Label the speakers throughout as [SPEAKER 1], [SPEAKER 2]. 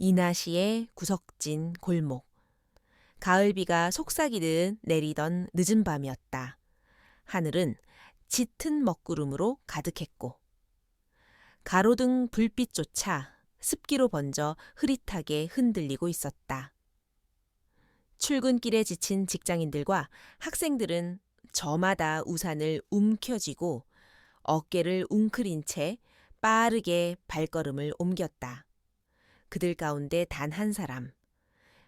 [SPEAKER 1] 이나시의 구석진 골목. 가을비가 속삭이듯 내리던 늦은 밤이었다. 하늘은 짙은 먹구름으로 가득했고 가로등 불빛조차 습기로 번져 흐릿하게 흔들리고 있었다. 출근길에 지친 직장인들과 학생들은 저마다 우산을 움켜쥐고 어깨를 웅크린 채 빠르게 발걸음을 옮겼다. 그들 가운데 단 한 사람,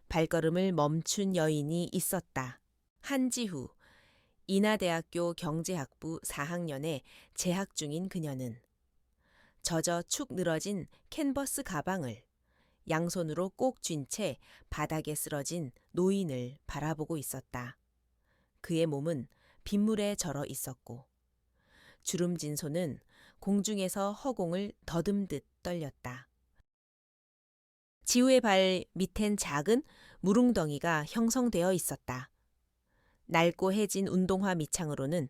[SPEAKER 1] 발걸음을 멈춘 여인이 있었다. 한지후, 인하대학교 경제학부 4학년에 재학 중인 그녀는 젖어 축 늘어진 캔버스 가방을 양손으로 꼭 쥔 채 바닥에 쓰러진 노인을 바라보고 있었다. 그의 몸은 빗물에 절어 있었고 주름진 손은 공중에서 허공을 더듬듯 떨렸다. 지우의 발 밑엔 작은 무릉덩이가 형성되어 있었다. 낡고 해진 운동화 밑창으로는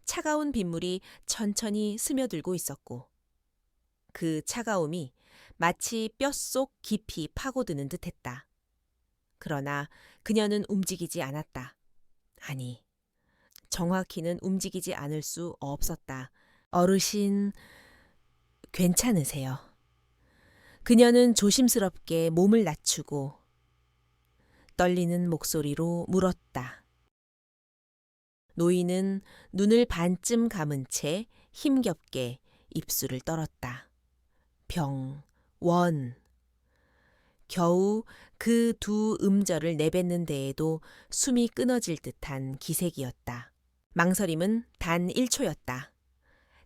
[SPEAKER 1] 차가운 빗물이 천천히 스며들고 있었고 그 차가움이 마치 뼛속 깊이 파고드는 듯했다. 그러나 그녀는 움직이지 않았다. 아니, 정확히는 움직이지 않을 수 없었다. 어르신, 괜찮으세요? 그녀는 조심스럽게 몸을 낮추고 떨리는 목소리로 물었다. 노인은 눈을 반쯤 감은 채 힘겹게 입술을 떨었다. 병원. 겨우 그 두 음절을 내뱉는 데에도 숨이 끊어질 듯한 기색이었다. 망설임은 단 1초였다.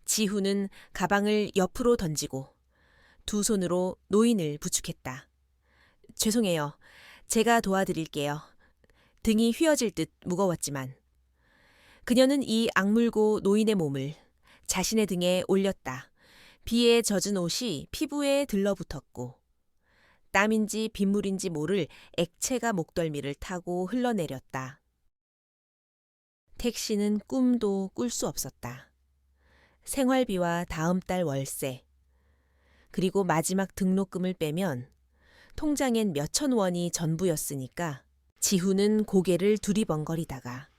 [SPEAKER 1] 지후는 가방을 옆으로 던지고 두 손으로 노인을 부축했다. 죄송해요. 제가 도와드릴게요. 등이 휘어질 듯 무거웠지만 그녀는 이 악물고 노인의 몸을 자신의 등에 올렸다. 비에 젖은 옷이 피부에 들러붙었고 땀인지 빗물인지 모를 액체가 목덜미를 타고 흘러내렸다. 택시는 꿈도 꿀 수 없었다. 생활비와 다음 달 월세, 그리고 마지막 등록금을 빼면 통장엔 몇천 원이 전부였으니까 지후는 고개를 두리번거리다가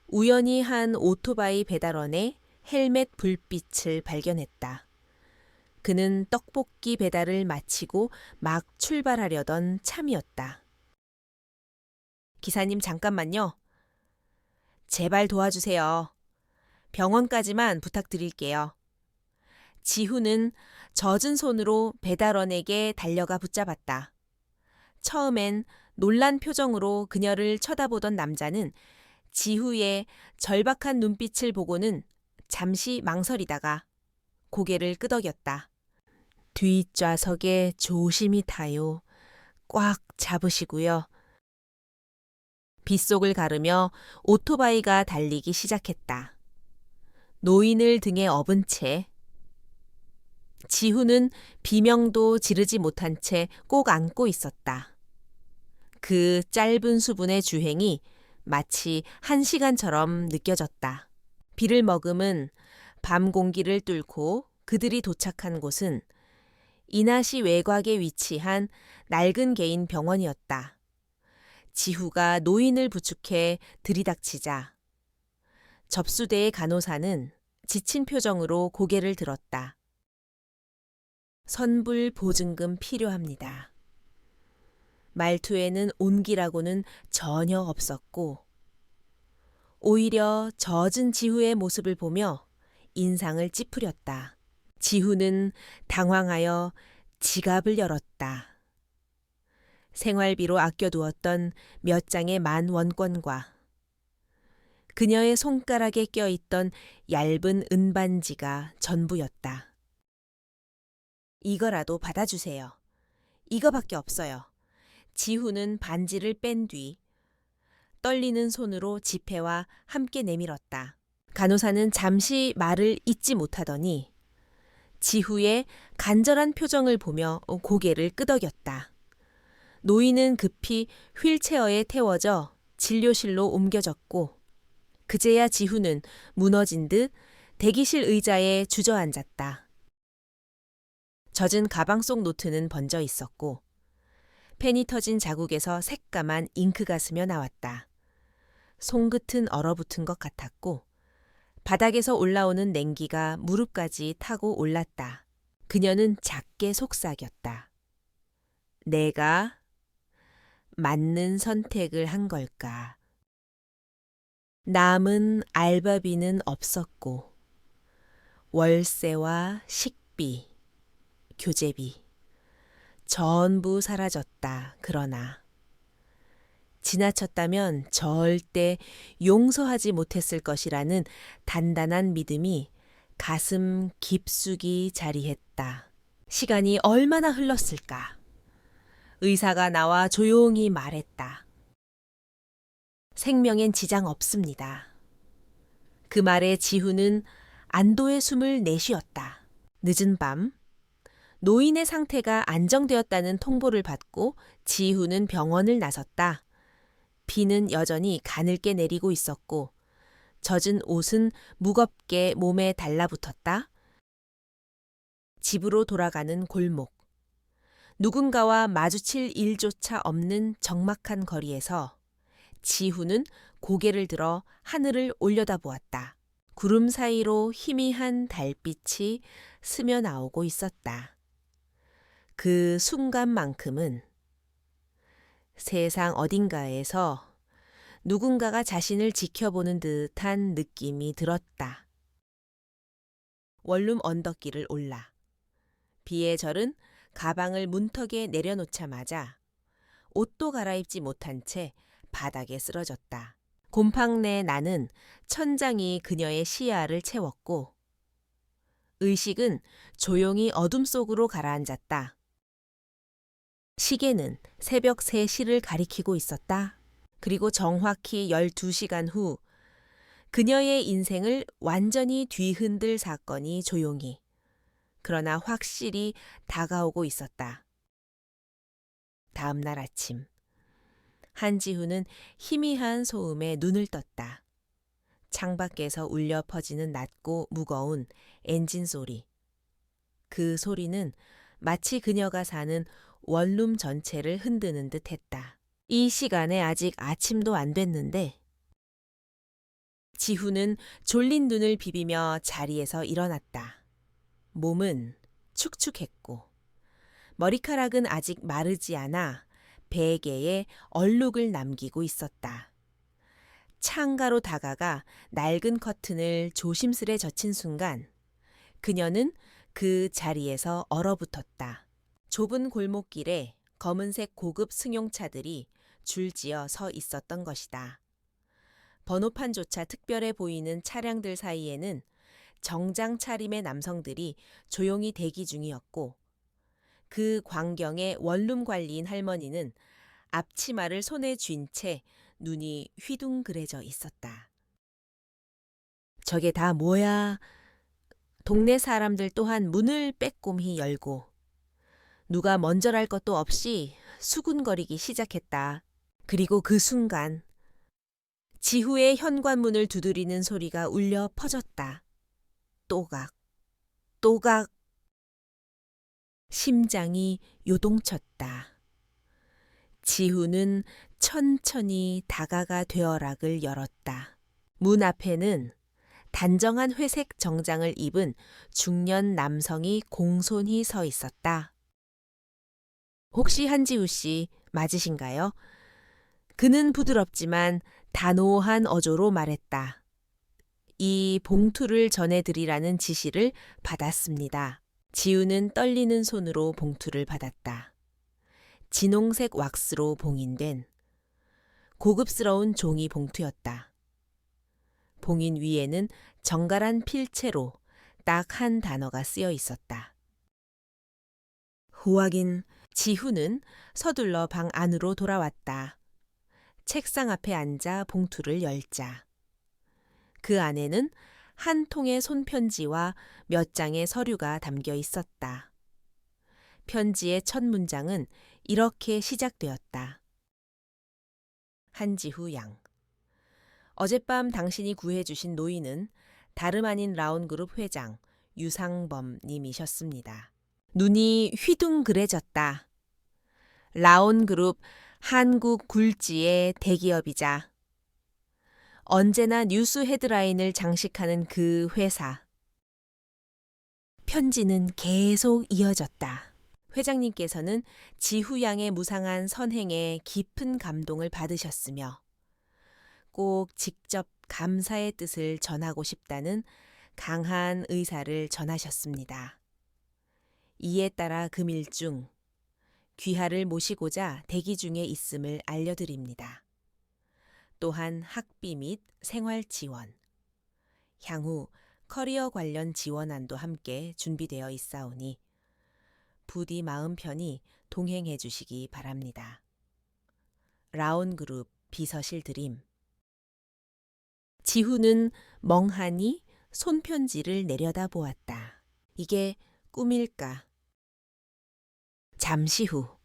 [SPEAKER 1] 우연히 한 오토바이 배달원의 헬멧 불빛을 발견했다. 그는 떡볶이 배달을 마치고 막 출발하려던 참이었다. 기사님 잠깐만요. 제발 도와주세요. 병원까지만 부탁드릴게요. 지후는 젖은 손으로 배달원에게 달려가 붙잡았다. 처음엔 놀란 표정으로 그녀를 쳐다보던 남자는 지후의 절박한 눈빛을 보고는 잠시 망설이다가 고개를 끄덕였다. 뒷좌석에 조심히 타요. 꽉 잡으시고요. 빗속을 가르며 오토바이가 달리기 시작했다. 노인을 등에 업은 채 지후는 비명도 지르지 못한 채 꼭 안고 있었다. 그 짧은 수분의 주행이 마치 1시간처럼 느껴졌다. 비를 머금은 밤 공기를 뚫고 그들이 도착한 곳은 이나시 외곽에 위치한 낡은 개인 병원이었다. 지후가 노인을 부축해 들이닥치자 접수대의 간호사는 지친 표정으로 고개를 들었다. 선불 보증금 필요합니다. 말투에는 온기라고는 전혀 없었고 오히려 젖은 지후의 모습을 보며 인상을 찌푸렸다. 지후는 당황하여 지갑을 열었다. 생활비로 아껴두었던 몇 장의 10,000원권과 그녀의 손가락에 껴있던 얇은 은반지가 전부였다. 이거라도 받아주세요. 이거밖에 없어요. 지후는 반지를 뺀 뒤 떨리는 손으로 지폐와 함께 내밀었다. 간호사는 잠시 말을 잇지 못하더니 지후의 간절한 표정을 보며 고개를 끄덕였다. 노인은 급히 휠체어에 태워져 진료실로 옮겨졌고 그제야 지후는 무너진 듯 대기실 의자에 주저앉았다. 젖은 가방 속 노트는 번져 있었고 펜이 터진 자국에서 새까만 잉크가 스며 나왔다. 손끝은 얼어붙은 것 같았고 바닥에서 올라오는 냉기가 무릎까지 타고 올랐다. 그녀는 작게 속삭였다. 내가 맞는 선택을 한 걸까? 남은 알바비는 없었고 월세와 식비, 교재비 전부 사라졌다. 그러나 지나쳤다면 절대 용서하지 못했을 것이라는 단단한 믿음이 가슴 깊숙이 자리했다. 시간이 얼마나 흘렀을까? 의사가 나와 조용히 말했다. 생명엔 지장 없습니다. 그 말에 지훈은 안도의 숨을 내쉬었다. 늦은 밤, 노인의 상태가 안정되었다는 통보를 받고 지훈은 병원을 나섰다. 비는 여전히 가늘게 내리고 있었고 젖은 옷은 무겁게 몸에 달라붙었다. 집으로 돌아가는 골목. 누군가와 마주칠 일조차 없는 적막한 거리에서 지훈은 고개를 들어 하늘을 올려다보았다. 구름 사이로 희미한 달빛이 스며 나오고 있었다. 그 순간만큼은 세상 어딘가에서 누군가가 자신을 지켜보는 듯한 느낌이 들었다. 원룸 언덕길을 올라 비에 절은 가방을 문턱에 내려놓자마자 옷도 갈아입지 못한 채 바닥에 쓰러졌다. 곰팡 내 나는 천장이 그녀의 시야를 채웠고 의식은 조용히 어둠 속으로 가라앉았다. 시계는 새벽 3시를 가리키고 있었다. 그리고 정확히 12시간 후 그녀의 인생을 완전히 뒤흔들 사건이 조용히 그러나 확실히 다가오고 있었다. 다음 날 아침 한지훈은 희미한 소음에 눈을 떴다. 창밖에서 울려 퍼지는 낮고 무거운 엔진 소리. 그 소리는 마치 그녀가 사는 원룸 전체를 흔드는 듯 했다. 이 시간에 아직 아침도 안 됐는데 지훈은 졸린 눈을 비비며 자리에서 일어났다. 몸은 축축했고 머리카락은 아직 마르지 않아 베개에 얼룩을 남기고 있었다. 창가로 다가가 낡은 커튼을 조심스레 젖힌 순간 그녀는 그 자리에서 얼어붙었다. 좁은 골목길에 검은색 고급 승용차들이 줄지어 서 있었던 것이다. 번호판조차 특별해 보이는 차량들 사이에는 정장 차림의 남성들이 조용히 대기 중이었고 그 광경에 원룸 관리인 할머니는 앞치마를 손에 쥔 채 눈이 휘둥그레져 있었다. 저게 다 뭐야? 동네 사람들 또한 문을 빼꼼히 열고 누가 먼저랄 것도 없이 수군거리기 시작했다. 그리고 그 순간 지후의 현관문을 두드리는 소리가 울려 퍼졌다. 또각, 또각. 심장이 요동쳤다. 지후는 천천히 다가가 되어락을 열었다. 문 앞에는 단정한 회색 정장을 입은 중년 남성이 공손히 서 있었다. 혹시 한지우 씨 맞으신가요? 그는 부드럽지만 단호한 어조로 말했다. 이 봉투를 전해드리라는 지시를 받았습니다. 지우는 떨리는 손으로 봉투를 받았다. 진홍색 왁스로 봉인된 고급스러운 종이 봉투였다. 봉인 위에는 정갈한 필체로 딱 한 단어가 쓰여 있었다. 후하긴. 지후는 서둘러 방 안으로 돌아왔다. 책상 앞에 앉아 봉투를 열자. 그 안에는 한 통의 손편지와 몇 장의 서류가 담겨 있었다. 편지의 첫 문장은 이렇게 시작되었다. 한지후 양. 어젯밤 당신이 구해주신 노인은 다름 아닌 라온그룹 회장 유상범 님이셨습니다. 눈이 휘둥그레졌다. 라온그룹 한국 굴지의 대기업이자 언제나 뉴스 헤드라인을 장식하는 그 회사. 편지는 계속 이어졌다. 회장님께서는 지후 양의 무상한 선행에 깊은 감동을 받으셨으며 꼭 직접 감사의 뜻을 전하고 싶다는 강한 의사를 전하셨습니다. 이에 따라 금일 중 귀하를 모시고자 대기 중에 있음을 알려드립니다. 또한 학비 및 생활 지원, 향후 커리어 관련 지원안도 함께 준비되어 있사오니 부디 마음 편히 동행해 주시기 바랍니다. 라온그룹 비서실 드림. 지후는 멍하니 손편지를 내려다보았다. 이게 꿈일까? 잠시 후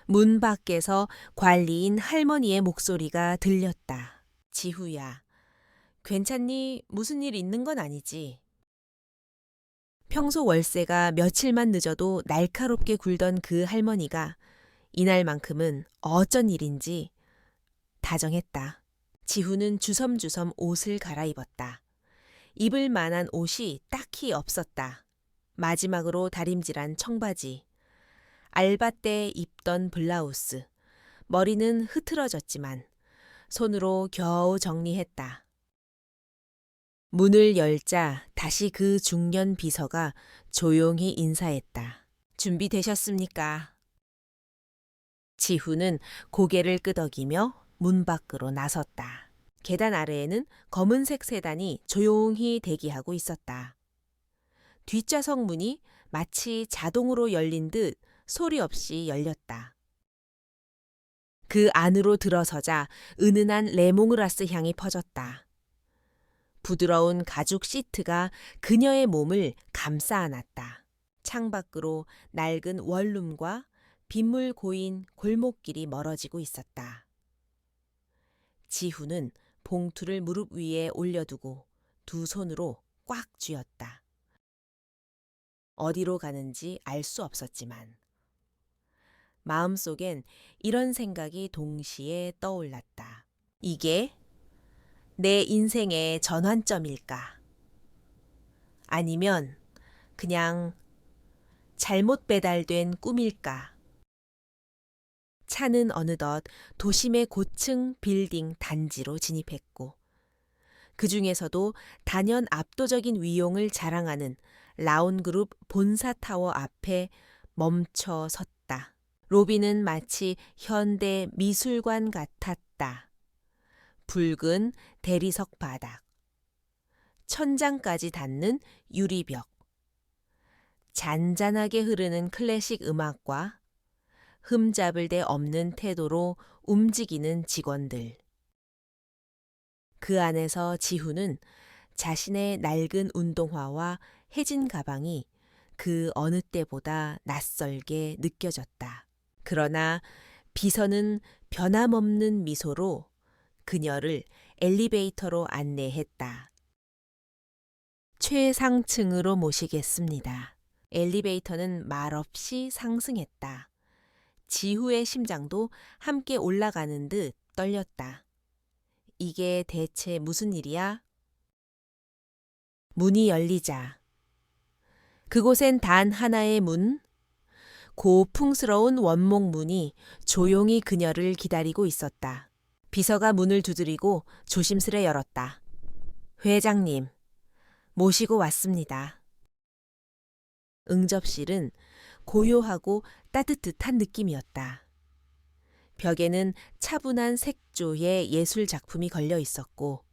[SPEAKER 1] 문 밖에서 관리인 할머니의 목소리가 들렸다. 지후야, 괜찮니? 무슨 일 있는 건 아니지? 평소 월세가 며칠만 늦어도 날카롭게 굴던 그 할머니가 이날만큼은 어쩐 일인지 다정했다. 지후는 주섬주섬 옷을 갈아입었다. 입을 만한 옷이 딱히 없었다. 마지막으로 다림질한 청바지, 알바 때 입던 블라우스, 머리는 흐트러졌지만 손으로 겨우 정리했다. 문을 열자 다시 그 중년 비서가 조용히 인사했다. 준비되셨습니까? 지후는 고개를 끄덕이며 문 밖으로 나섰다. 계단 아래에는 검은색 세단이 조용히 대기하고 있었다. 뒷좌석 문이 마치 자동으로 열린 듯 소리 없이 열렸다. 그 안으로 들어서자 은은한 레몽그라스 향이 퍼졌다. 부드러운 가죽 시트가 그녀의 몸을 감싸 안았다. 창밖으로 낡은 원룸과 빗물 고인 골목길이 멀어지고 있었다. 지후는 봉투를 무릎 위에 올려두고 두 손으로 꽉 쥐었다. 어디로 가는지 알 수 없었지만 마음속엔 이런 생각이 동시에 떠올랐다. 이게 내 인생의 전환점일까? 아니면 그냥 잘못 배달된 꿈일까? 차는 어느덧 도심의 고층 빌딩 단지로 진입했고 그 중에서도 단연 압도적인 위용을 자랑하는 라온그룹 본사타워 앞에 멈춰 섰다. 로비는 마치 현대 미술관 같았다. 붉은 대리석 바닥, 천장까지 닿는 유리벽, 잔잔하게 흐르는 클래식 음악과 흠잡을 데 없는 태도로 움직이는 직원들. 그 안에서 지후는 자신의 낡은 운동화와 해진 가방이 그 어느 때보다 낯설게 느껴졌다. 그러나 비서는 변함없는 미소로 그녀를 엘리베이터로 안내했다. 최상층으로 모시겠습니다. 엘리베이터는 말없이 상승했다. 지후의 심장도 함께 올라가는 듯 떨렸다. 이게 대체 무슨 일이야? 문이 열리자 그곳엔 단 하나의 문, 고풍스러운 원목 문이 조용히 그녀를 기다리고 있었다. 비서가 문을 두드리고 조심스레 열었다. 회장님, 모시고 왔습니다. 응접실은 고요하고 따뜻한 느낌이었다. 벽에는 차분한 색조의 예술 작품이 걸려 있었고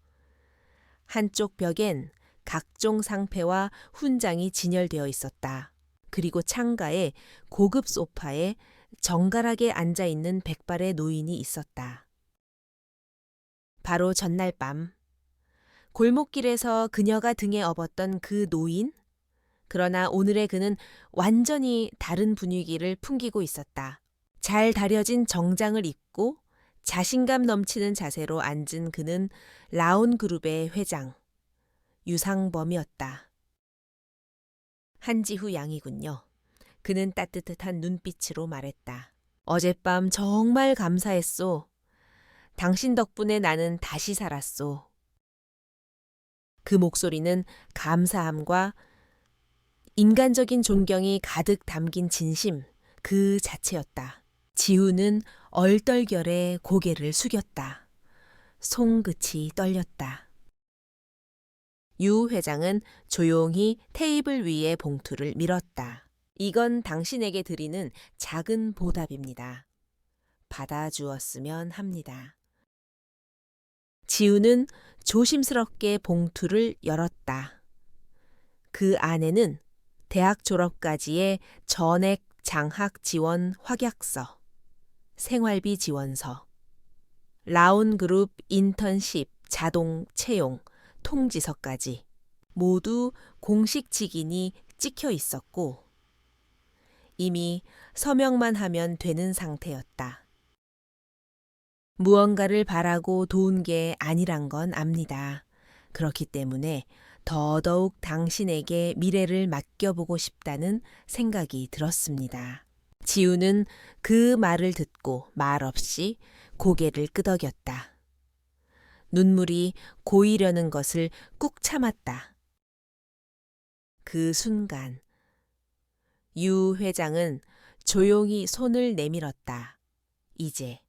[SPEAKER 1] 한쪽 벽엔 각종 상패와 훈장이 진열되어 있었다. 그리고 창가에 고급 소파에 정갈하게 앉아있는 백발의 노인이 있었다. 바로 전날 밤 골목길에서 그녀가 등에 업었던 그 노인? 그러나 오늘의 그는 완전히 다른 분위기를 풍기고 있었다. 잘 다려진 정장을 입고 자신감 넘치는 자세로 앉은 그는 라온그룹의 회장, 유상범이었다. 한지후 양이군요. 그는 따뜻한 눈빛으로 말했다. 어젯밤 정말 감사했소. 당신 덕분에 나는 다시 살았소. 그 목소리는 감사함과 인간적인 존경이 가득 담긴 진심 그 자체였다. 지우는 얼떨결에 고개를 숙였다. 손끝이 떨렸다. 유 회장은 조용히 테이블 위에 봉투를 밀었다. 이건 당신에게 드리는 작은 보답입니다. 받아주었으면 합니다. 지우는 조심스럽게 봉투를 열었다. 그 안에는 대학 졸업까지의 전액 장학 지원 확약서, 생활비 지원서, 라온그룹 인턴십 자동 채용 통지서까지 모두 공식 직인이 찍혀 있었고 이미 서명만 하면 되는 상태였다. 무언가를 바라고 도운 게 아니란 건 압니다. 그렇기 때문에 더더욱 당신에게 미래를 맡겨보고 싶다는 생각이 들었습니다. 지우는 그 말을 듣고 말없이 고개를 끄덕였다. 눈물이 고이려는 것을 꾹 참았다. 그 순간 유 회장은 조용히 손을 내밀었다. 이제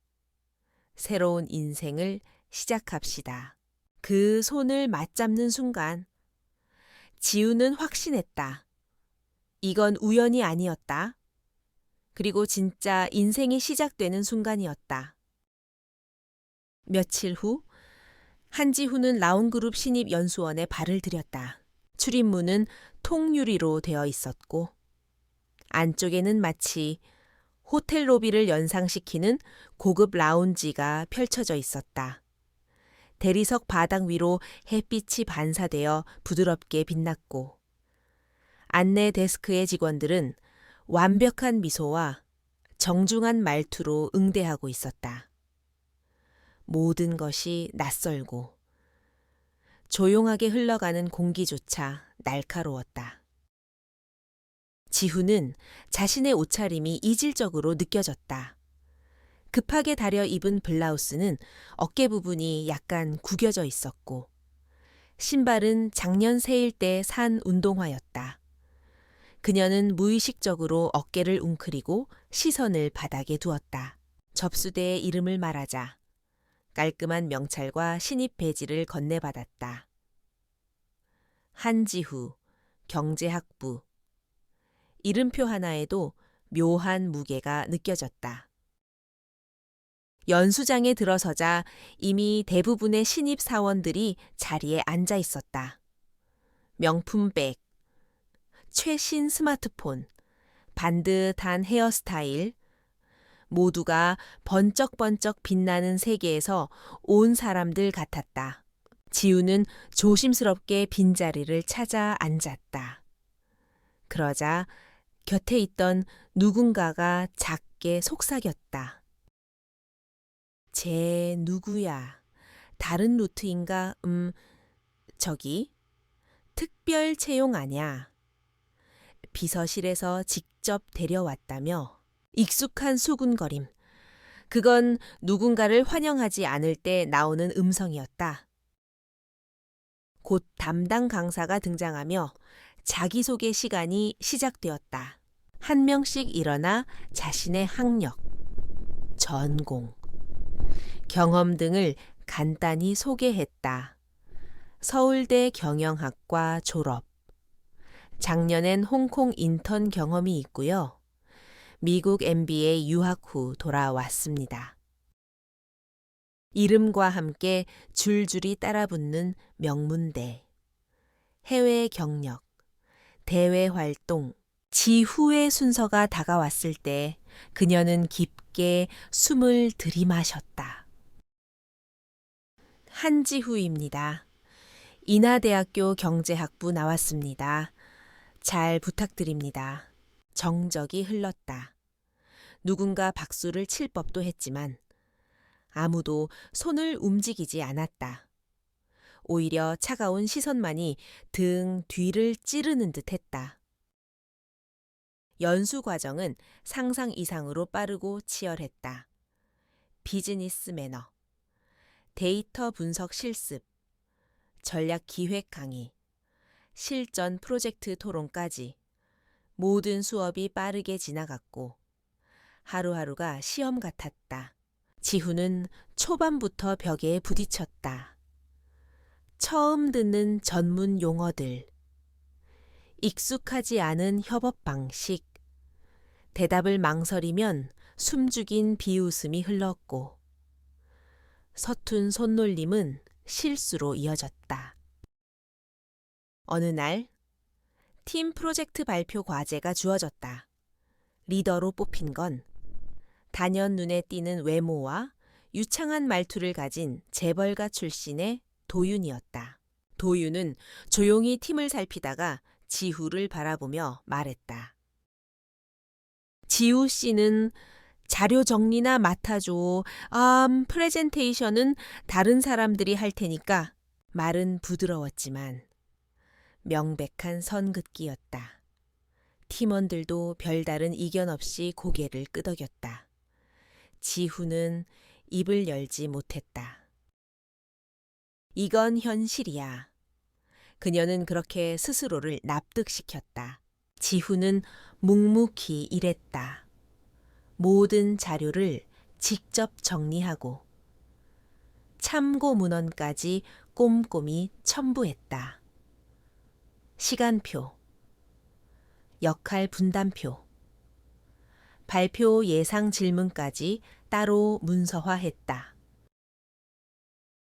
[SPEAKER 1] 새로운 인생을 시작합시다. 그 손을 맞잡는 순간 지우는 확신했다. 이건 우연이 아니었다. 그리고 진짜 인생이 시작되는 순간이었다. 며칠 후 한지훈은 라온그룹 신입 연수원에 발을 들였다. 출입문은 통유리로 되어 있었고 안쪽에는 마치 호텔 로비를 연상시키는 고급 라운지가 펼쳐져 있었다. 대리석 바닥 위로 햇빛이 반사되어 부드럽게 빛났고 안내 데스크의 직원들은 완벽한 미소와 정중한 말투로 응대하고 있었다. 모든 것이 낯설고 조용하게 흘러가는 공기조차 날카로웠다. 지훈은 자신의 옷차림이 이질적으로 느껴졌다. 급하게 다려 입은 블라우스는 어깨 부분이 약간 구겨져 있었고 신발은 작년 새일 때 산 운동화였다. 그녀는 무의식적으로 어깨를 웅크리고 시선을 바닥에 두었다. 접수대에 이름을 말하자 깔끔한 명찰과 신입 배지를 건네받았다. 한지후, 경제학부. 이름표 하나에도 묘한 무게가 느껴졌다. 연수장에 들어서자 이미 대부분의 신입 사원들이 자리에 앉아 있었다. 명품 백, 최신 스마트폰, 반듯한 헤어스타일, 모두가 번쩍번쩍 빛나는 세계에서 온 사람들 같았다. 지우는 조심스럽게 빈자리를 찾아 앉았다. 그러자 곁에 있던 누군가가 작게 속삭였다. 쟤 누구야? 다른 루트인가? 저기 특별 채용 아냐? 비서실에서 직접 데려왔다며 익숙한 수군거림. 그건 누군가를 환영하지 않을 때 나오는 음성이었다. 곧 담당 강사가 등장하며 자기소개 시간이 시작되었다. 한 명씩 일어나 자신의 학력, 전공, 경험 등을 간단히 소개했다. 서울대 경영학과 졸업. 작년엔 홍콩 인턴 경험이 있고요. 미국 MBA 유학 후 돌아왔습니다. 이름과 함께 줄줄이 따라붙는 명문대, 해외 경력, 대외 활동, 지후의 순서가 다가왔을 때 그녀는 깊게 숨을 들이마셨다. 한지후입니다. 인하대학교 경제학부 나왔습니다. 잘 부탁드립니다. 정적이 흘렀다. 누군가 박수를 칠 법도 했지만 아무도 손을 움직이지 않았다. 오히려 차가운 시선만이 등 뒤를 찌르는 듯 했다. 연수 과정은 상상 이상으로 빠르고 치열했다. 비즈니스 매너, 데이터 분석 실습, 전략 기획 강의, 실전 프로젝트 토론까지 모든 수업이 빠르게 지나갔고 하루하루가 시험 같았다. 지후는 초반부터 벽에 부딪혔다. 처음 듣는 전문 용어들, 익숙하지 않은 협업 방식, 대답을 망설이면 숨죽인 비웃음이 흘렀고 서툰 손놀림은 실수로 이어졌다. 어느 날 팀 프로젝트 발표 과제가 주어졌다. 리더로 뽑힌 건 단연 눈에 띄는 외모와 유창한 말투를 가진 재벌가 출신의 도윤이었다. 도윤은 조용히 팀을 살피다가 지후를 바라보며 말했다. 지후 씨는 자료 정리나 맡아줘. 프레젠테이션은 다른 사람들이 할 테니까. 말은 부드러웠지만 명백한 선긋기였다. 팀원들도 별다른 이견 없이 고개를 끄덕였다. 지후는 입을 열지 못했다. 이건 현실이야. 그녀는 그렇게 스스로를 납득시켰다. 지후는 묵묵히 일했다. 모든 자료를 직접 정리하고 참고 문헌까지 꼼꼼히 첨부했다. 시간표, 역할 분담표, 발표 예상 질문까지 따로 문서화했다.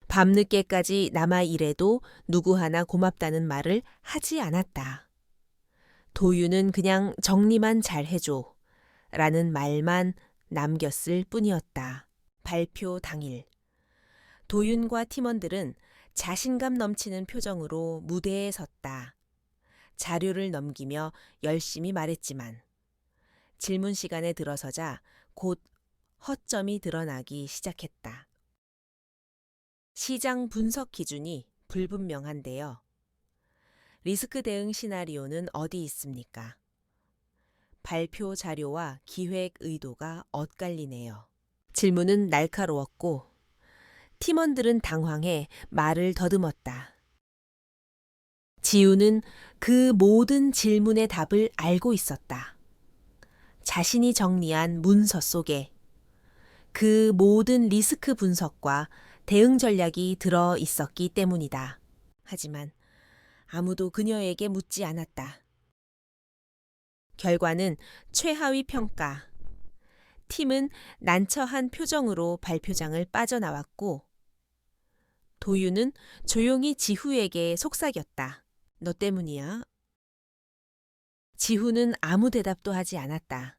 [SPEAKER 1] 밤늦게까지 남아 일해도 누구 하나 고맙다는 말을 하지 않았다. 도유는 그냥 정리만 잘 해줘 라는 말만 남겼을 뿐이었다. 발표 당일, 도윤과 팀원들은 자신감 넘치는 표정으로 무대에 섰다. 자료를 넘기며 열심히 말했지만 질문 시간에 들어서자 곧 허점이 드러나기 시작했다. 시장 분석 기준이 불분명한데요. 리스크 대응 시나리오는 어디 있습니까? 발표 자료와 기획 의도가 엇갈리네요. 질문은 날카로웠고 팀원들은 당황해 말을 더듬었다. 지우는 그 모든 질문의 답을 알고 있었다. 자신이 정리한 문서 속에 그 모든 리스크 분석과 대응 전략이 들어 있었기 때문이다. 하지만 아무도 그녀에게 묻지 않았다. 결과는 최하위 평가. 팀은 난처한 표정으로 발표장을 빠져나왔고 도유는 조용히 지후에게 속삭였다. 너 때문이야. 지후는 아무 대답도 하지 않았다.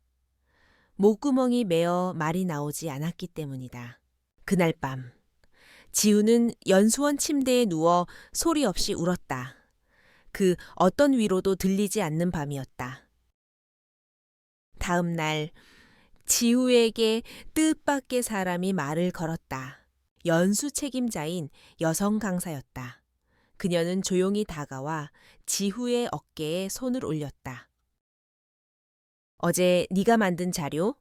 [SPEAKER 1] 목구멍이 메어 말이 나오지 않았기 때문이다. 그날 밤 지우는 연수원 침대에 누워 소리 없이 울었다. 그 어떤 위로도 들리지 않는 밤이었다. 다음 날 지우에게 뜻밖의 사람이 말을 걸었다. 연수 책임자인 여성 강사였다. 그녀는 조용히 다가와 지후의 어깨에 손을 올렸다. 어제 네가 만든 자료?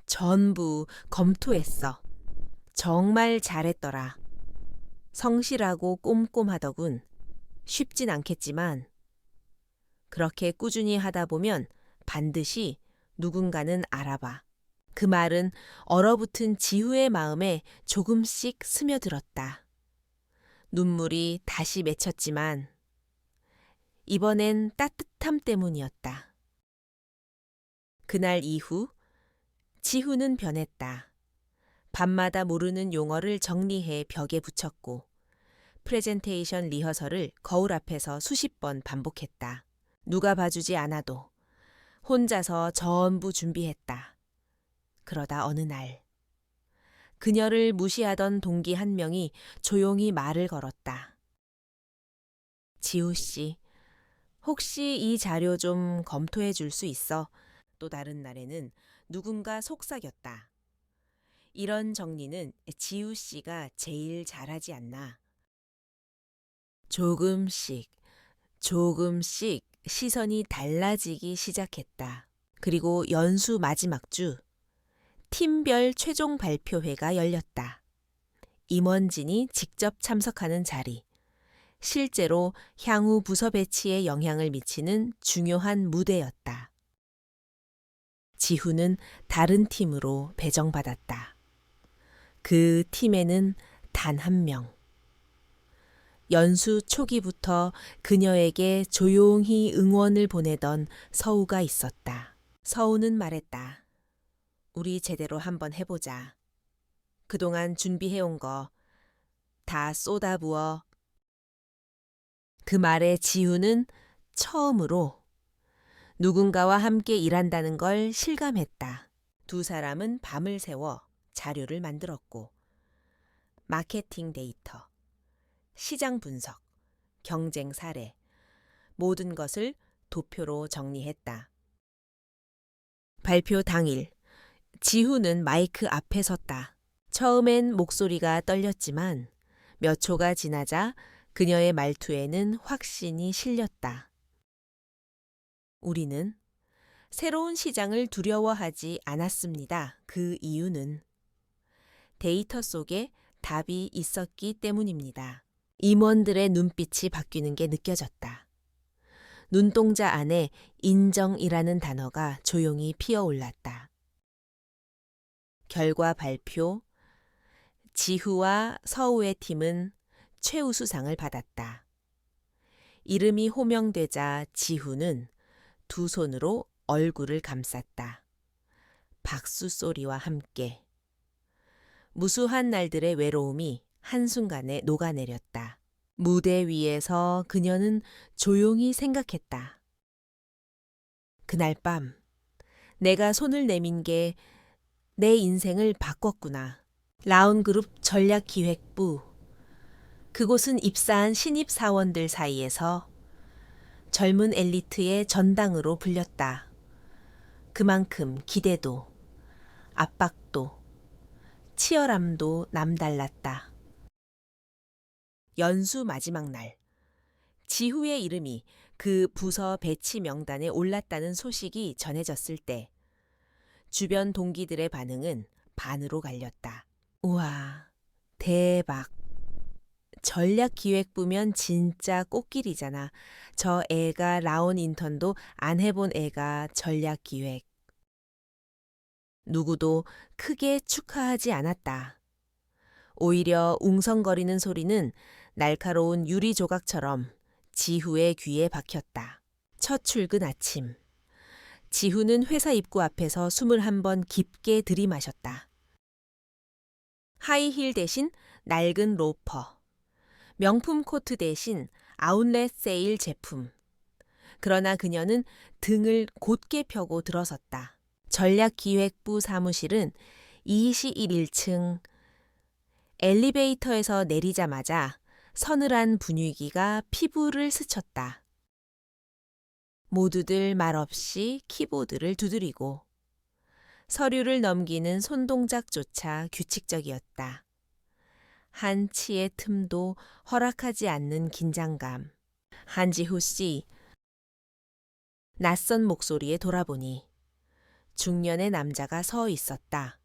[SPEAKER 1] 전부 검토했어. 정말 잘했더라. 성실하고 꼼꼼하더군. 쉽진 않겠지만 그렇게 꾸준히 하다 보면 반드시 누군가는 알아봐. 그 말은 얼어붙은 지후의 마음에 조금씩 스며들었다. 눈물이 다시 맺혔지만 이번엔 따뜻함 때문이었다. 그날 이후 지후는 변했다. 밤마다 모르는 용어를 정리해 벽에 붙였고 프레젠테이션 리허설을 거울 앞에서 수십 번 반복했다. 누가 봐주지 않아도 혼자서 전부 준비했다. 그러다 어느 날 그녀를 무시하던 동기 한 명이 조용히 말을 걸었다. 지우 씨, 혹시 이 자료 좀 검토해 줄 수 있어? 또 다른 날에는 누군가 속삭였다. 이런 정리는 지우 씨가 제일 잘하지 않나. 조금씩 시선이 달라지기 시작했다. 그리고 연수 마지막 주 팀별 최종 발표회가 열렸다. 임원진이 직접 참석하는 자리. 실제로 향후 부서 배치에 영향을 미치는 중요한 무대였다. 지후는 다른 팀으로 배정받았다. 그 팀에는 단 한 명. 연수 초기부터 그녀에게 조용히 응원을 보내던 서우가 있었다. 서우는 말했다. 우리 제대로 한번 해보자. 그동안 준비해온 거 다 쏟아부어. 그 말에 지우는 처음으로 누군가와 함께 일한다는 걸 실감했다. 두 사람은 밤을 새워 자료를 만들었고 마케팅 데이터, 시장 분석, 경쟁 사례, 모든 것을 도표로 정리했다. 발표 당일, 지후는 마이크 앞에 섰다. 처음엔 목소리가 떨렸지만 몇 초가 지나자 그녀의 말투에는 확신이 실렸다. 우리는 새로운 시장을 두려워하지 않았습니다. 그 이유는 데이터 속에 답이 있었기 때문입니다. 임원들의 눈빛이 바뀌는 게 느껴졌다. 눈동자 안에 인정이라는 단어가 조용히 피어올랐다. 결과 발표, 지후와 서우의 팀은 최우수상을 받았다. 이름이 호명되자 지후는 두 손으로 얼굴을 감쌌다. 박수 소리와 함께. 무수한 날들의 외로움이 한순간에 녹아내렸다. 무대 위에서 그녀는 조용히 생각했다. 그날 밤, 내가 손을 내민 게 내 인생을 바꿨구나. 라운그룹 전략기획부. 그곳은 입사한 신입 사원들 사이에서 젊은 엘리트의 전당으로 불렸다. 그만큼 기대도, 압박도, 치열함도 남달랐다. 연수 마지막 날, 지후의 이름이 그 부서 배치 명단에 올랐다는 소식이 전해졌을 때 주변 동기들의 반응은 반으로 갈렸다. 우와, 대박. 전략기획부면 진짜 꽃길이잖아. 저 애가 라온 인턴도 안 해본 애가 전략기획. 누구도 크게 축하하지 않았다. 오히려 웅성거리는 소리는 날카로운 유리 조각처럼 지후의 귀에 박혔다. 첫 출근 아침. 지후는 회사 입구 앞에서 숨을 한 번 깊게 들이마셨다. 하이힐 대신 낡은 로퍼. 명품 코트 대신 아웃렛 세일 제품. 그러나 그녀는 등을 곧게 펴고 들어섰다. 전략기획부 사무실은 21층. 엘리베이터에서 내리자마자 서늘한 분위기가 피부를 스쳤다. 모두들 말없이 키보드를 두드리고 서류를 넘기는 손동작조차 규칙적이었다. 한 치의 틈도 허락하지 않는 긴장감. 한지후 씨. 낯선 목소리에 돌아보니 중년의 남자가 서 있었다.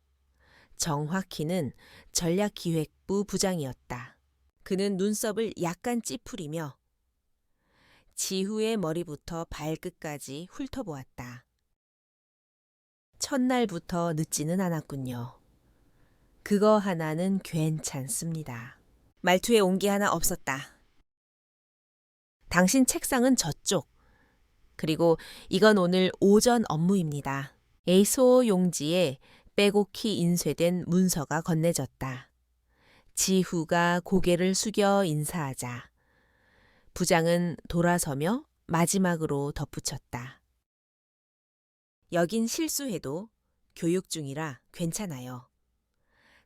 [SPEAKER 1] 정확히는 전략기획부 부장이었다. 그는 눈썹을 약간 찌푸리며 지후의 머리부터 발끝까지 훑어보았다. 첫날부터 늦지는 않았군요. 그거 하나는 괜찮습니다. 말투에 온기 하나 없었다. 당신 책상은 저쪽. 그리고 이건 오늘 오전 업무입니다. A4 용지에 빼곡히 인쇄된 문서가 건네졌다. 지후가 고개를 숙여 인사하자 부장은 돌아서며 마지막으로 덧붙였다. 여긴 실수해도 교육 중이라 괜찮아요.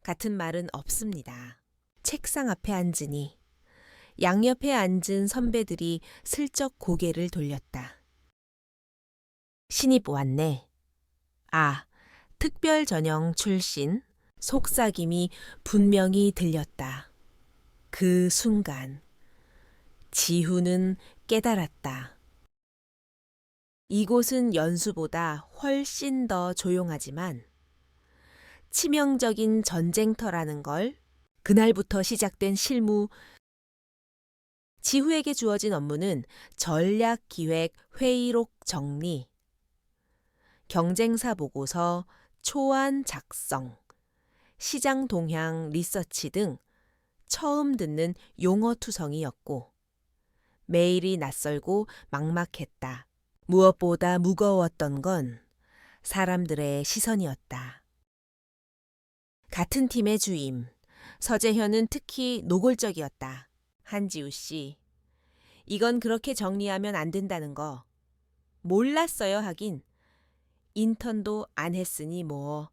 [SPEAKER 1] 같은 말은 없습니다. 책상 앞에 앉으니 양옆에 앉은 선배들이 슬쩍 고개를 돌렸다. 신입 왔네. 아, 특별 전형 출신. 속삭임이 분명히 들렸다. 그 순간 지후는 깨달았다. 이곳은 연수보다 훨씬 더 조용하지만 치명적인 전쟁터라는 걸 그날부터 시작된 실무. 지후에게 주어진 업무는 전략기획 회의록 정리, 경쟁사 보고서 초안 작성, 시장 동향 리서치 등 처음 듣는 용어 투성이었고 매일이 낯설고 막막했다. 무엇보다 무거웠던 건 사람들의 시선이었다. 같은 팀의 주임, 서재현은 특히 노골적이었다. 한지우 씨, 이건 그렇게 정리하면 안 된다는 거 몰랐어요 하긴 인턴도 안 했으니 뭐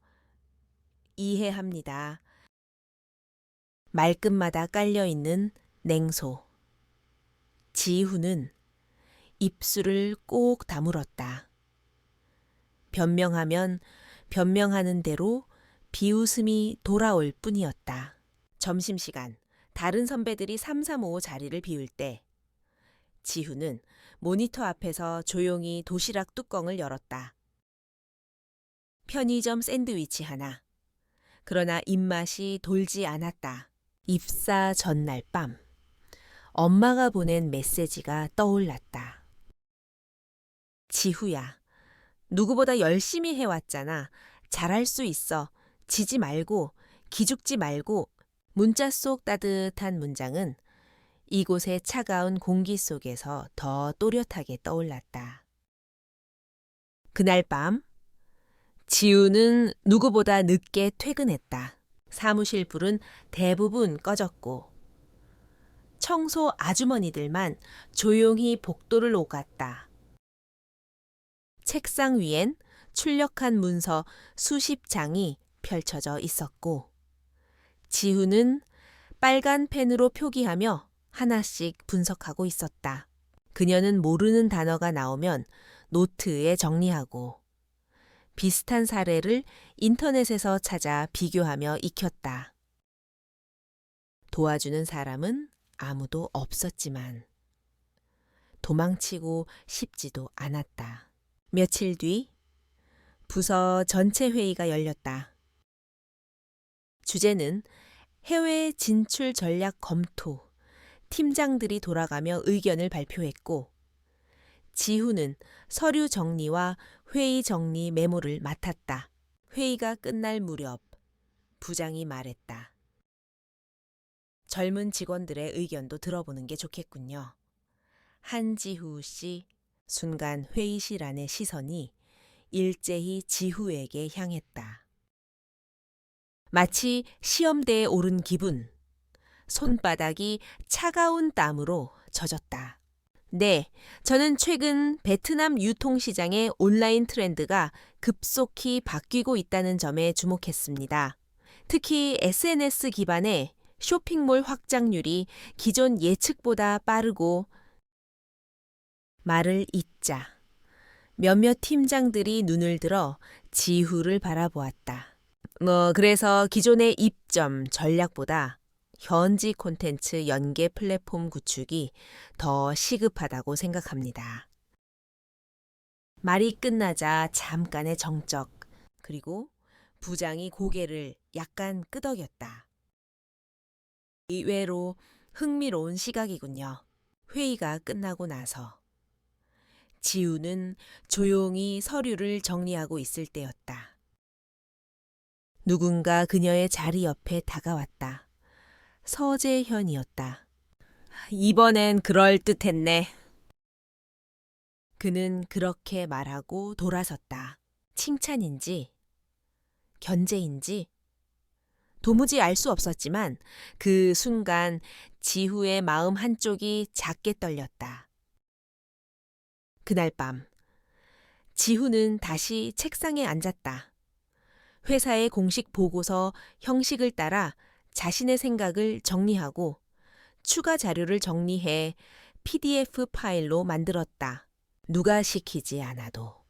[SPEAKER 1] 이해합니다. 말끝마다 깔려있는 냉소. 지후는 입술을 꼭 다물었다. 변명하면 변명하는 대로 비웃음이 돌아올 뿐이었다. 점심시간, 다른 선배들이 335 자리를 비울 때 지후는 모니터 앞에서 조용히 도시락 뚜껑을 열었다. 편의점 샌드위치 하나. 그러나 입맛이 돌지 않았다. 입사 전날 밤, 엄마가 보낸 메시지가 떠올랐다. 지후야, 누구보다 열심히 해왔잖아. 잘할 수 있어. 지지 말고, 기죽지 말고. 문자 속 따뜻한 문장은 이곳의 차가운 공기 속에서 더 또렷하게 떠올랐다. 그날 밤, 지우는 누구보다 늦게 퇴근했다. 사무실 불은 대부분 꺼졌고 청소 아주머니들만 조용히 복도를 오갔다. 책상 위엔 출력한 문서 수십 장이 펼쳐져 있었고 지우는 빨간 펜으로 표기하며 하나씩 분석하고 있었다. 그녀는 모르는 단어가 나오면 노트에 정리하고 비슷한 사례를 인터넷에서 찾아 비교하며 익혔다. 도와주는 사람은 아무도 없었지만 도망치고 싶지도 않았다. 며칠 뒤 부서 전체 회의가 열렸다. 주제는 해외 진출 전략 검토. 팀장들이 돌아가며 의견을 발표했고 지후는 서류 정리와 회의 정리 메모를 맡았다. 회의가 끝날 무렵 부장이 말했다. 젊은 직원들의 의견도 들어보는 게 좋겠군요. 한지후 씨. 순간 회의실 안의 시선이 일제히 지후에게 향했다. 마치 시험대에 오른 기분. 손바닥이 차가운 땀으로 젖었다. 네, 저는 최근 베트남 유통시장의 온라인 트렌드가 급속히 바뀌고 있다는 점에 주목했습니다. 특히 SNS 기반의 쇼핑몰 확장률이 기존 예측보다 빠르고 말을 잇자 몇몇 팀장들이 눈을 들어 지후를 바라보았다. 그래서 기존의 입점 전략보다 현지 콘텐츠 연계 플랫폼 구축이 더 시급하다고 생각합니다. 말이 끝나자 잠깐의 정적, 그리고 부장이 고개를 약간 끄덕였다. 의외로 흥미로운 시각이군요. 회의가 끝나고 나서 지우는 조용히 서류를 정리하고 있을 때였다. 누군가 그녀의 자리 옆에 다가왔다. 서재현이었다. 이번엔 그럴듯했네. 그는 그렇게 말하고 돌아섰다. 칭찬인지 견제인지 도무지 알 수 없었지만 그 순간 지후의 마음 한쪽이 작게 떨렸다. 그날 밤 지후는 다시 책상에 앉았다. 회사의 공식 보고서 형식을 따라 자신의 생각을 정리하고 추가 자료를 정리해 PDF 파일로 만들었다. 누가 시키지 않아도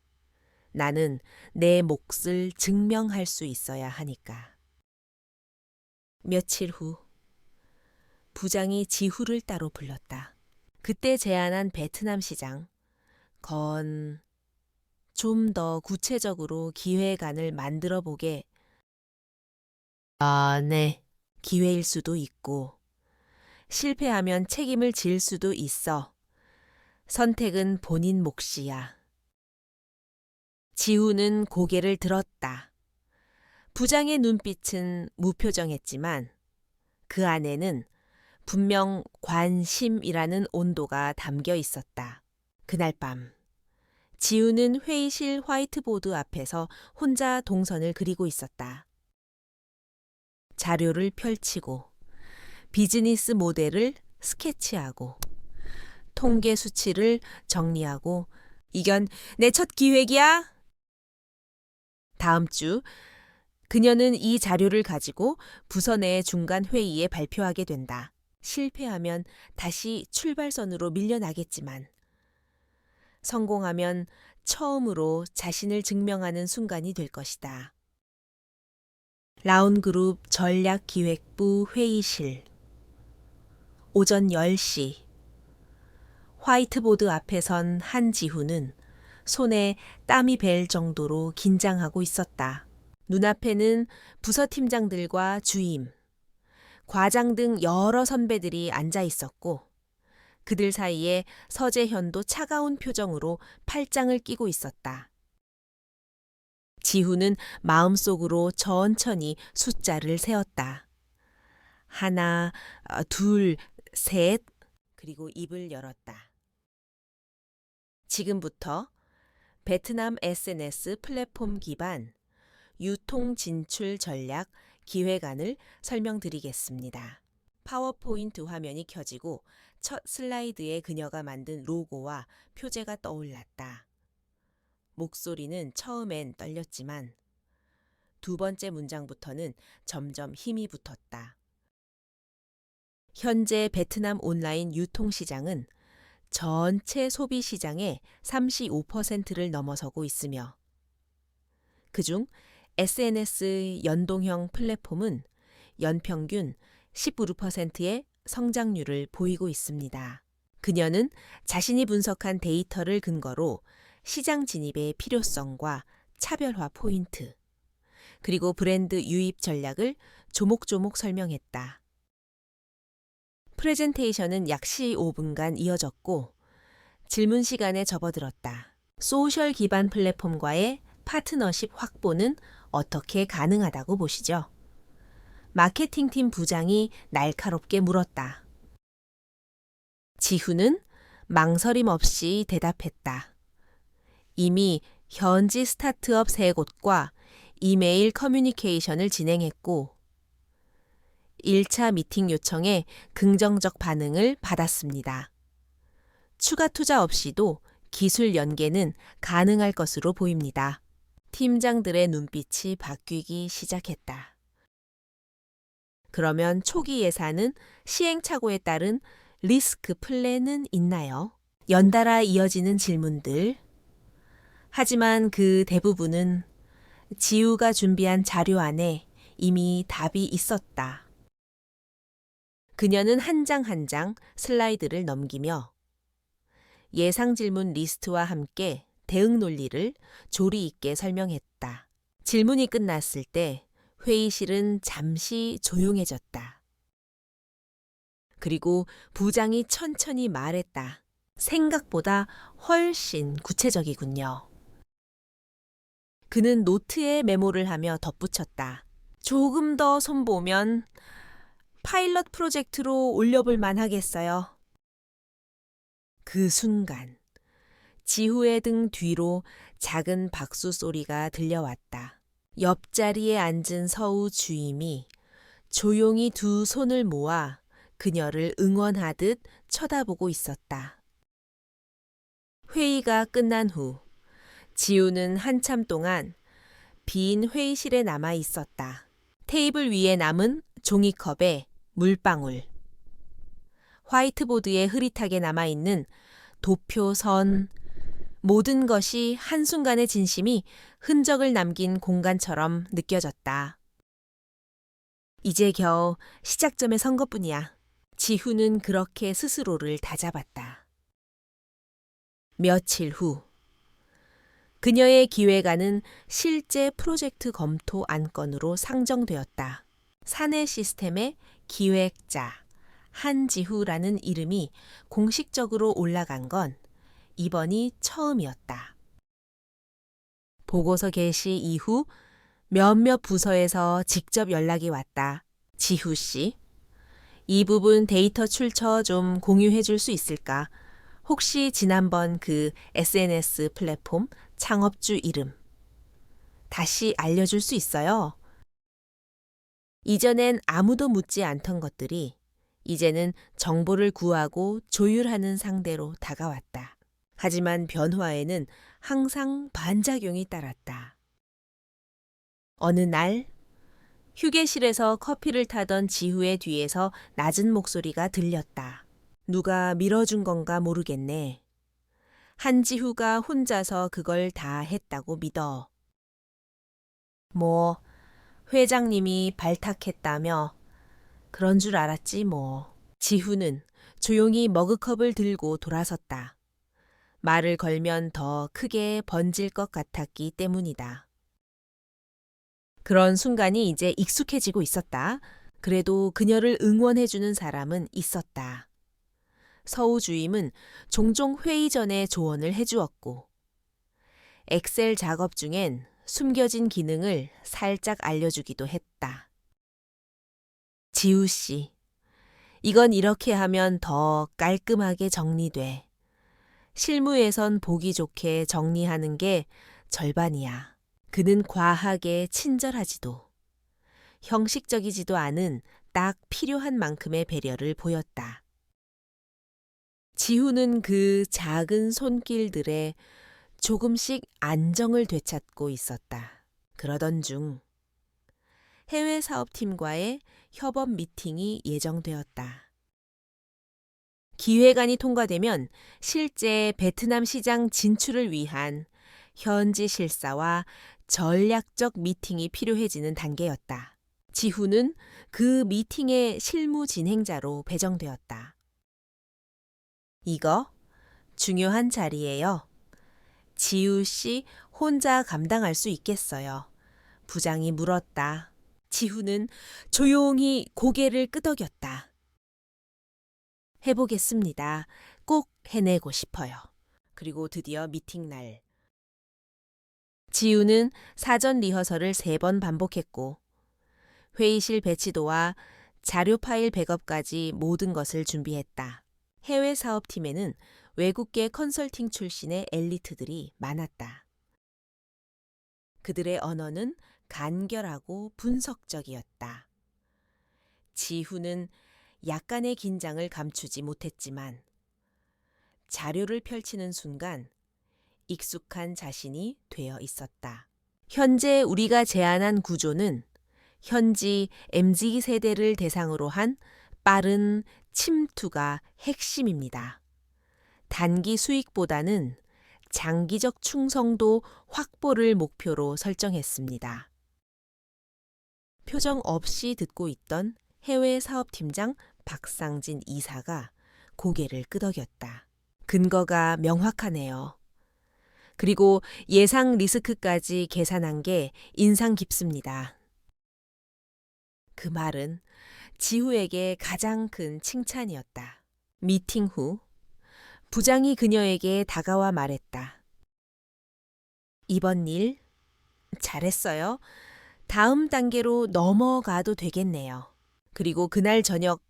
[SPEAKER 1] 나는 내 몫을 증명할 수 있어야 하니까. 며칠 후 부장이 지후를 따로 불렀다. 그때 제안한 베트남 시장. 건 좀 더 구체적으로 기획안을 만들어 보게. 네. 기회일 수도 있고, 실패하면 책임을 질 수도 있어. 선택은 본인 몫이야. 지우는 고개를 들었다. 부장의 눈빛은 무표정했지만 그 안에는 분명 관심이라는 온도가 담겨 있었다. 그날 밤, 지우는 회의실 화이트보드 앞에서 혼자 동선을 그리고 있었다. 자료를 펼치고, 비즈니스 모델을 스케치하고, 통계 수치를 정리하고, 이건 내 첫 기획이야! 다음 주, 그녀는 이 자료를 가지고 부서 내 중간 회의에 발표하게 된다. 실패하면 다시 출발선으로 밀려나겠지만, 성공하면 처음으로 자신을 증명하는 순간이 될 것이다. 라운그룹 전략기획부 회의실. 오전 10시. 화이트보드 앞에 선 한지훈은 손에 땀이 벨 정도로 긴장하고 있었다. 눈앞에는 부서팀장들과 주임, 과장 등 여러 선배들이 앉아 있었고, 그들 사이에 서재현도 차가운 표정으로 팔짱을 끼고 있었다. 지훈은 마음속으로 천천히 숫자를 세었다. 하나, 둘, 셋, 그리고 입을 열었다. 지금부터 베트남 SNS 플랫폼 기반 유통 진출 전략 기획안을 설명드리겠습니다. 파워포인트 화면이 켜지고 첫 슬라이드에 그녀가 만든 로고와 표제가 떠올랐다. 목소리는 처음엔 떨렸지만 두 번째 문장부터는 점점 힘이 붙었다. 현재 베트남 온라인 유통시장은 전체 소비시장의 35%를 넘어서고 있으며 그중 SNS 연동형 플랫폼은 연평균 19%의 성장률을 보이고 있습니다. 그녀는 자신이 분석한 데이터를 근거로 시장 진입의 필요성과 차별화 포인트, 그리고 브랜드 유입 전략을 조목조목 설명했다. 프레젠테이션은 약 15분간 이어졌고 질문 시간에 접어들었다. 소셜 기반 플랫폼과의 파트너십 확보는 어떻게 가능하다고 보시죠? 마케팅팀 부장이 날카롭게 물었다. 지훈은 망설임 없이 대답했다. 이미 현지 스타트업 3곳과 이메일 커뮤니케이션을 진행했고 1차 미팅 요청에 긍정적 반응을 받았습니다. 추가 투자 없이도 기술 연계는 가능할 것으로 보입니다. 팀장들의 눈빛이 바뀌기 시작했다. 그러면 초기 예산은 시행착오에 따른 리스크 플랜은 있나요? 연달아 이어지는 질문들. 하지만 그 대부분은 지우가 준비한 자료 안에 이미 답이 있었다. 그녀는 한 장 한 장 슬라이드를 넘기며 예상 질문 리스트와 함께 대응 논리를 조리 있게 설명했다. 질문이 끝났을 때 회의실은 잠시 조용해졌다. 그리고 부장이 천천히 말했다. 생각보다 훨씬 구체적이군요. 그는 노트에 메모를 하며 덧붙였다. 조금 더 손보면 파일럿 프로젝트로 올려볼 만하겠어요. 그 순간 지후의 등 뒤로 작은 박수 소리가 들려왔다. 옆자리에 앉은 서우 주임이 조용히 두 손을 모아 그녀를 응원하듯 쳐다보고 있었다. 회의가 끝난 후 지우는 한참 동안 빈 회의실에 남아 있었다. 테이블 위에 남은 종이컵에 물방울, 화이트보드에 흐릿하게 남아있는 도표선, 모든 것이 한순간의 진심이 흔적을 남긴 공간처럼 느껴졌다. 이제 겨우 시작점에 선 것뿐이야. 지훈은 그렇게 스스로를 다잡았다. 며칠 후 그녀의 기획안은 실제 프로젝트 검토 안건으로 상정되었다. 사내 시스템의 기획자 한지후라는 이름이 공식적으로 올라간 건 이번이 처음이었다. 보고서 게시 이후 몇몇 부서에서 직접 연락이 왔다. 지후 씨, 이 부분 데이터 출처 좀 공유해 줄 수 있을까? 혹시 지난번 그 SNS 플랫폼 창업주 이름 다시 알려줄 수 있어요? 이전엔 아무도 묻지 않던 것들이 이제는 정보를 구하고 조율하는 상대로 다가왔다. 하지만 변화에는 항상 반작용이 따랐다. 어느 날 휴게실에서 커피를 타던 지후의 뒤에서 낮은 목소리가 들렸다. 누가 밀어준 건가 모르겠네. 한지후가 혼자서 그걸 다 했다고 믿어. 뭐, 회장님이 발탁했다며. 그런 줄 알았지 뭐. 지후는 조용히 머그컵을 들고 돌아섰다. 말을 걸면 더 크게 번질 것 같았기 때문이다. 그런 순간이 이제 익숙해지고 있었다. 그래도 그녀를 응원해주는 사람은 있었다. 서우 주임은 종종 회의 전에 조언을 해주었고, 엑셀 작업 중엔 숨겨진 기능을 살짝 알려주기도 했다. 지우 씨, 이건 이렇게 하면 더 깔끔하게 정리돼. 실무에선 보기 좋게 정리하는 게 절반이야. 그는 과하게 친절하지도 형식적이지도 않은 딱 필요한 만큼의 배려를 보였다. 지후는 그 작은 손길들에 조금씩 안정을 되찾고 있었다. 그러던 중 해외 사업팀과의 협업 미팅이 예정되었다. 기획안이 통과되면 실제 베트남 시장 진출을 위한 현지 실사와 전략적 미팅이 필요해지는 단계였다. 지후는 그 미팅의 실무 진행자로 배정되었다. 이거 중요한 자리예요. 지우 씨 혼자 감당할 수 있겠어요. 부장이 물었다. 지후는 조용히 고개를 끄덕였다. 해보겠습니다. 꼭 해내고 싶어요. 그리고 드디어 미팅 날. 지우는 사전 리허설을 3번 반복했고 회의실 배치도와 자료 파일 백업까지 모든 것을 준비했다. 해외 사업팀에는 외국계 컨설팅 출신의 엘리트들이 많았다. 그들의 언어는 간결하고 분석적이었다. 지후는 약간의 긴장을 감추지 못했지만 자료를 펼치는 순간 익숙한 자신이 되어 있었다. 현재 우리가 제안한 구조는 현지 MZ세대를 대상으로 한 빠른 침투가 핵심입니다. 단기 수익보다는 장기적 충성도 확보를 목표로 설정했습니다. 표정 없이 듣고 있던 해외 사업팀장 박상진 이사가 고개를 끄덕였다. 근거가 명확하네요. 그리고 예상 리스크까지 계산한 게 인상 깊습니다. 그 말은 지후에게 가장 큰 칭찬이었다. 미팅 후 부장이 그녀에게 다가와 말했다. 이번 일 잘했어요. 다음 단계로 넘어가도 되겠네요. 그리고 그날 저녁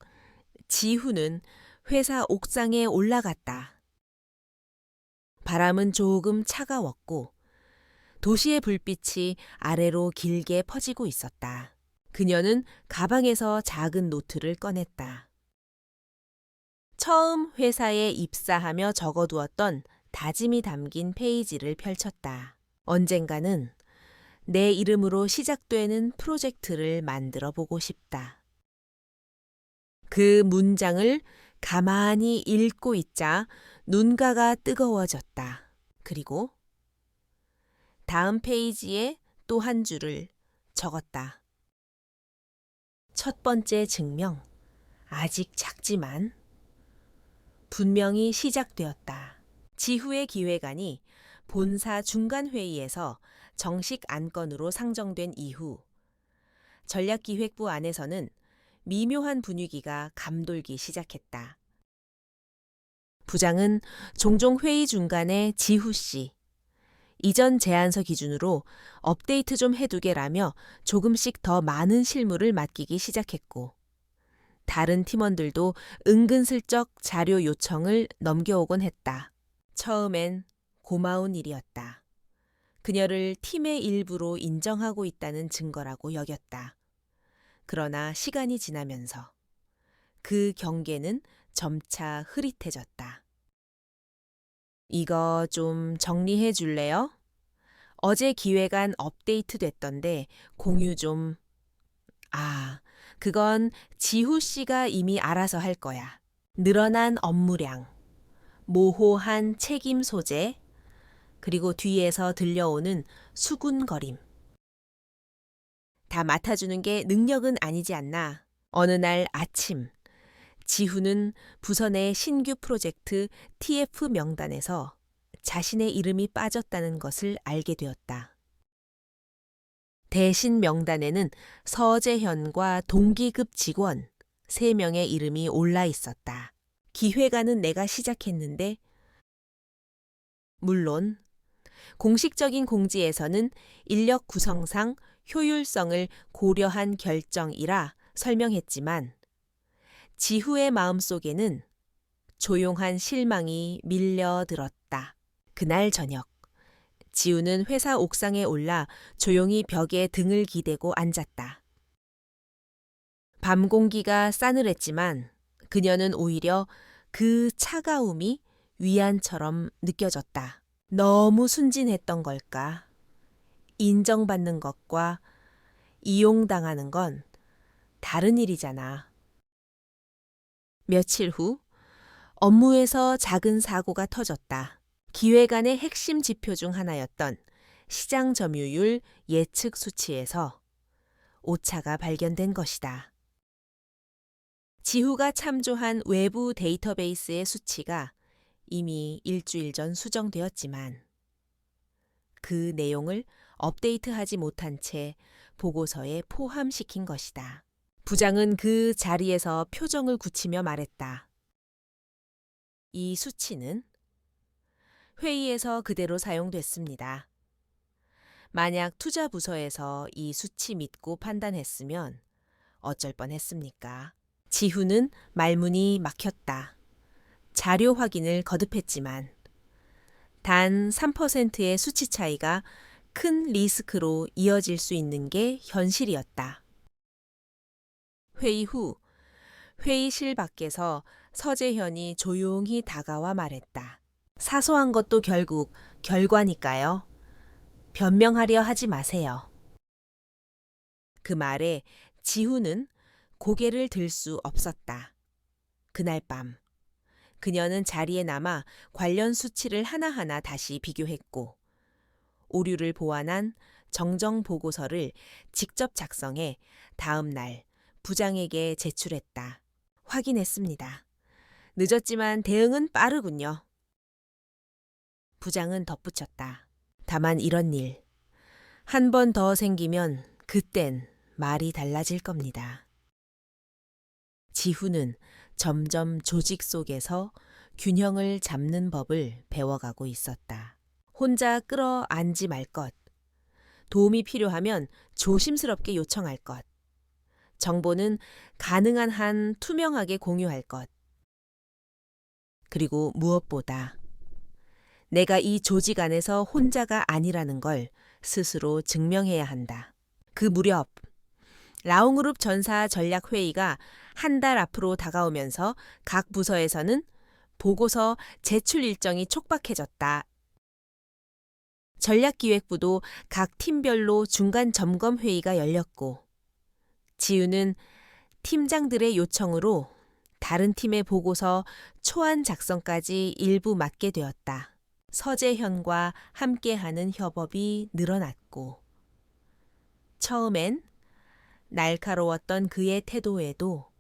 [SPEAKER 1] 지후는 회사 옥상에 올라갔다. 바람은 조금 차가웠고 도시의 불빛이 아래로 길게 퍼지고 있었다. 그녀는 가방에서 작은 노트를 꺼냈다. 처음 회사에 입사하며 적어두었던 다짐이 담긴 페이지를 펼쳤다. 언젠가는 내 이름으로 시작되는 프로젝트를 만들어 보고 싶다. 그 문장을 가만히 읽고 있자 눈가가 뜨거워졌다. 그리고 다음 페이지에 또 한 줄을 적었다. 첫 번째 증명, 아직 작지만 분명히 시작되었다. 지후의 기획안이 본사 중간회의에서 정식 안건으로 상정된 이후 전략기획부 안에서는 미묘한 분위기가 감돌기 시작했다. 부장은 종종 회의 중간에 지후 씨, 이전 제안서 기준으로 업데이트 좀 해두게라며 조금씩 더 많은 실무를 맡기기 시작했고, 다른 팀원들도 은근슬쩍 자료 요청을 넘겨오곤 했다. 처음엔 고마운 일이었다. 그녀를 팀의 일부로 인정하고 있다는 증거라고 여겼다. 그러나 시간이 지나면서 그 경계는 점차 흐릿해졌다. 이거 좀 정리해 줄래요? 어제 기획안 업데이트 됐던데 공유 좀... 그건 지후 씨가 이미 알아서 할 거야. 늘어난 업무량, 모호한 책임 소재, 그리고 뒤에서 들려오는 수군거림. 다 맡아주는 게 능력은 아니지 않나. 어느 날 아침, 지후는 부서 내 신규 프로젝트 TF 명단에서 자신의 이름이 빠졌다는 것을 알게 되었다. 대신 명단에는 서재현과 동기급 직원 3명의 이름이 올라 있었다. 기획안은 내가 시작했는데, 물론 공식적인 공지에서는 인력 구성상 효율성을 고려한 결정이라 설명했지만 지후의 마음속에는 조용한 실망이 밀려들었다. 그날 저녁, 지우는 회사 옥상에 올라 조용히 벽에 등을 기대고 앉았다. 밤 공기가 싸늘했지만 그녀는 오히려 그 차가움이 위안처럼 느껴졌다. 너무 순진했던 걸까? 인정받는 것과 이용당하는 건 다른 일이잖아. 며칠 후 업무에서 작은 사고가 터졌다. 기획안의 핵심 지표 중 하나였던 시장 점유율 예측 수치에서 오차가 발견된 것이다. 지후가 참조한 외부 데이터베이스의 수치가 이미 일주일 전 수정되었지만 그 내용을 업데이트하지 못한 채 보고서에 포함시킨 것이다. 부장은 그 자리에서 표정을 굳히며 말했다. 이 수치는 회의에서 그대로 사용됐습니다. 만약 투자 부서에서 이 수치 믿고 판단했으면 어쩔 뻔했습니까? 지후는 말문이 막혔다. 자료 확인을 거듭했지만 단 3%의 수치 차이가 큰 리스크로 이어질 수 있는 게 현실이었다. 회의 후 회의실 밖에서 서재현이 조용히 다가와 말했다. 사소한 것도 결국 결과니까요. 변명하려 하지 마세요. 그 말에 지후는 고개를 들 수 없었다. 그날 밤 그녀는 자리에 남아 관련 수치를 하나하나 다시 비교했고 오류를 보완한 정정 보고서를 직접 작성해 다음 날 부장에게 제출했다. 확인했습니다. 늦었지만 대응은 빠르군요. 부장은 덧붙였다. 다만 이런 일, 한 번 더 생기면 그땐 말이 달라질 겁니다. 지후는 점점 조직 속에서 균형을 잡는 법을 배워가고 있었다. 혼자 끌어안지 말 것, 도움이 필요하면 조심스럽게 요청할 것, 정보는 가능한 한 투명하게 공유할 것, 그리고 무엇보다 내가 이 조직 안에서 혼자가 아니라는 걸 스스로 증명해야 한다. 그 무렵 라옹그룹 전사 전략회의가 한 달 앞으로 다가오면서 각 부서에서는 보고서 제출 일정이 촉박해졌다. 전략기획부도 각 팀별로 중간 점검 회의가 열렸고 지우는 팀장들의 요청으로 다른 팀의 보고서 초안 작성까지 일부 맡게 되었다. 서재현과 함께하는 협업이 늘어났고 처음엔 날카로웠던 그의 태도에도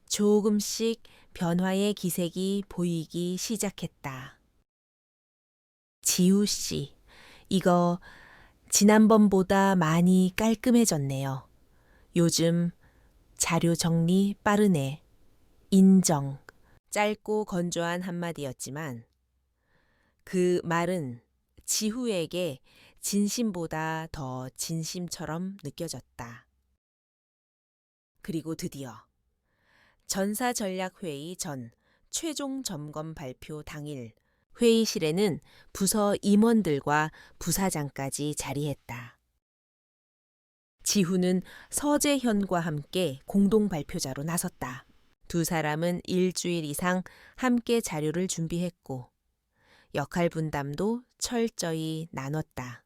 [SPEAKER 1] 조금씩 변화의 기색이 보이기 시작했다. 지우 씨, 이거 지난번보다 많이 깔끔해졌네요. 요즘 자료 정리 빠르네. 인정. 짧고 건조한 한마디였지만 그 말은 지후에게 진심보다 더 진심처럼 느껴졌다. 그리고 드디어 전사전략회의 전 최종 점검 발표 당일 회의실에는 부서 임원들과 부사장까지 자리했다. 지후는 서재현과 함께 공동 발표자로 나섰다. 두 사람은 일주일 이상 함께 자료를 준비했고 역할 분담도 철저히 나눴다.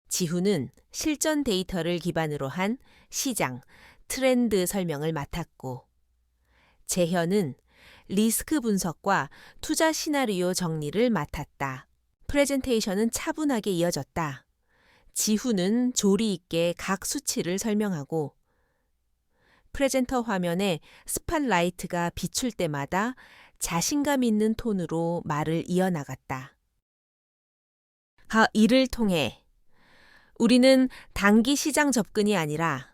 [SPEAKER 1] 지후는 실전 데이터를 기반으로 한 시장, 트렌드 설명을 맡았고 재현은 리스크 분석과 투자 시나리오 정리를 맡았다. 프레젠테이션은 차분하게 이어졌다. 지후는 조리 있게 각 수치를 설명하고 프레젠터 화면에 스팟라이트가 비출 때마다 자신감 있는 톤으로 말을 이어나갔다. 이를 통해 우리는 단기 시장 접근이 아니라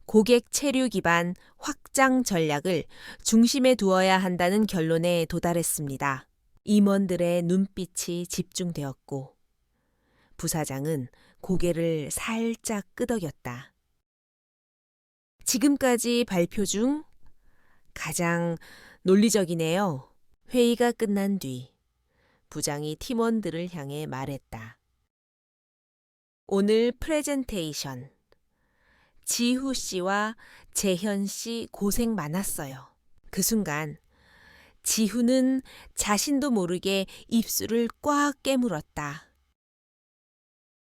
[SPEAKER 1] 고객 체류 기반 확장 전략을 중심에 두어야 한다는 결론에 도달했습니다. 임원들의 눈빛이 집중되었고 부사장은 고개를 살짝 끄덕였다. 지금까지 발표 중 가장 논리적이네요. 회의가 끝난 뒤 부장이 팀원들을 향해 말했다. 오늘 프레젠테이션 지후 씨와 재현 씨 고생 많았어요. 그 순간 지후는 자신도 모르게 입술을 꽉 깨물었다.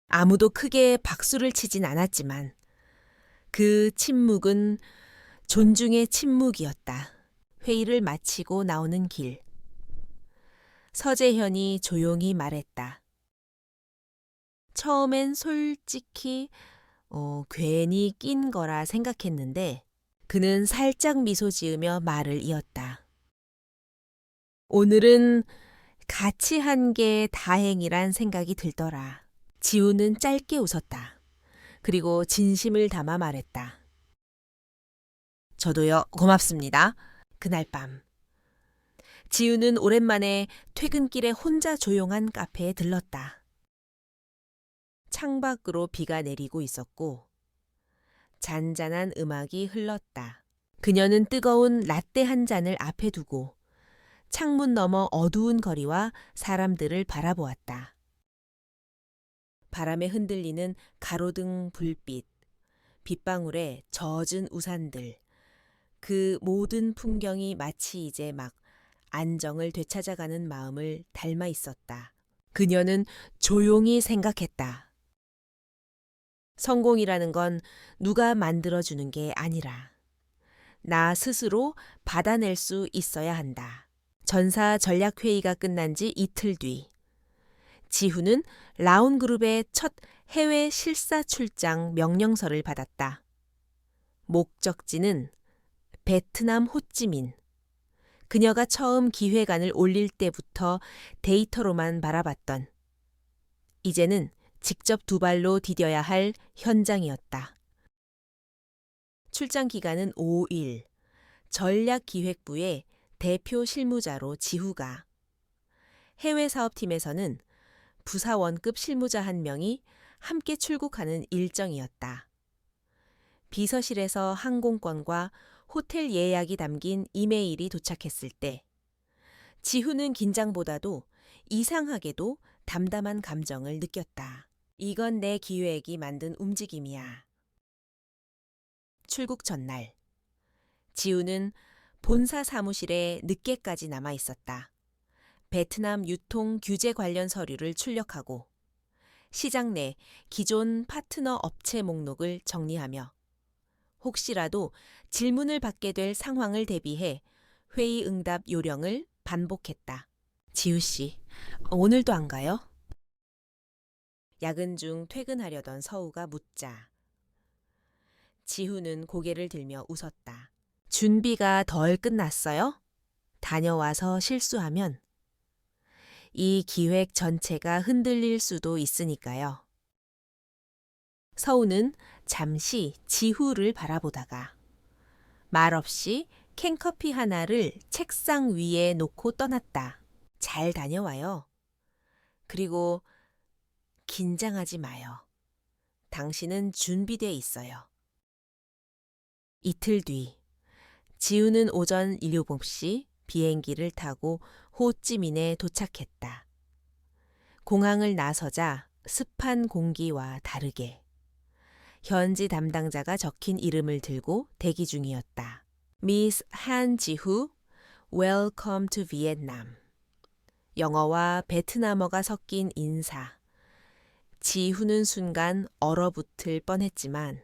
[SPEAKER 1] 아무도 크게 박수를 치진 않았지만 그 침묵은 존중의 침묵이었다. 회의를 마치고 나오는 길. 서재현이 조용히 말했다. 처음엔 솔직히 괜히 낀 거라 생각했는데 그는 살짝 미소 지으며 말을 이었다. 오늘은 같이 한 게 다행이란 생각이 들더라. 지우는 짧게 웃었다. 그리고 진심을 담아 말했다. 저도요, 고맙습니다. 그날 밤. 지우는 오랜만에 퇴근길에 혼자 조용한 카페에 들렀다. 창밖으로 비가 내리고 있었고 잔잔한 음악이 흘렀다. 그녀는 뜨거운 라떼 한 잔을 앞에 두고 창문 너머 어두운 거리와 사람들을 바라보았다. 바람에 흔들리는 가로등 불빛, 빗방울에 젖은 우산들, 그 모든 풍경이 마치 이제 막 안정을 되찾아가는 마음을 닮아 있었다. 그녀는 조용히 생각했다. 성공이라는 건 누가 만들어주는 게 아니라 나 스스로 받아낼 수 있어야 한다. 전사 전략회의가 끝난 지 이틀 뒤 지후는 라온그룹의 첫 해외 실사 출장 명령서를 받았다. 목적지는 베트남 호찌민. 그녀가 처음 기획안을 올릴 때부터 데이터로만 바라봤던 이제는 직접 두 발로 디뎌야 할 현장이었다. 출장 기간은 5일. 전략기획부의 대표 실무자로 지후가, 해외 사업팀에서는 부사원급 실무자 1명이 함께 출국하는 일정이었다. 비서실에서 항공권과 호텔 예약이 담긴 이메일이 도착했을 때 지후는 긴장보다도 이상하게도 담담한 감정을 느꼈다. 이건 내 기획이 만든 움직임이야. 출국 전날 지후는 본사 사무실에 늦게까지 남아 있었다. 베트남 유통 규제 관련 서류를 출력하고 시장 내 기존 파트너 업체 목록을 정리하며 혹시라도 질문을 받게 될 상황을 대비해 회의 응답 요령을 반복했다. 지우 씨, 오늘도 안 가요? 야근 중 퇴근하려던 서우가 묻자 지후는 고개를 들며 웃었다. 준비가 덜 끝났어요? 다녀와서 실수하면 이 기획 전체가 흔들릴 수도 있으니까요. 서우는 잠시 지후를 바라보다가 말없이 캔커피 하나를 책상 위에 놓고 떠났다. 잘 다녀와요. 그리고 긴장하지 마요. 당신은 준비돼 있어요. 이틀 뒤, 지우는 오전 7시 비행기를 타고 호찌민에 도착했다. 공항을 나서자 습한 공기와 다르게 현지 담당자가 적힌 이름을 들고 대기 중이었다. 미스 한지후, Welcome to Vietnam. 영어와 베트남어가 섞인 인사. 지후는 순간 얼어붙을 뻔했지만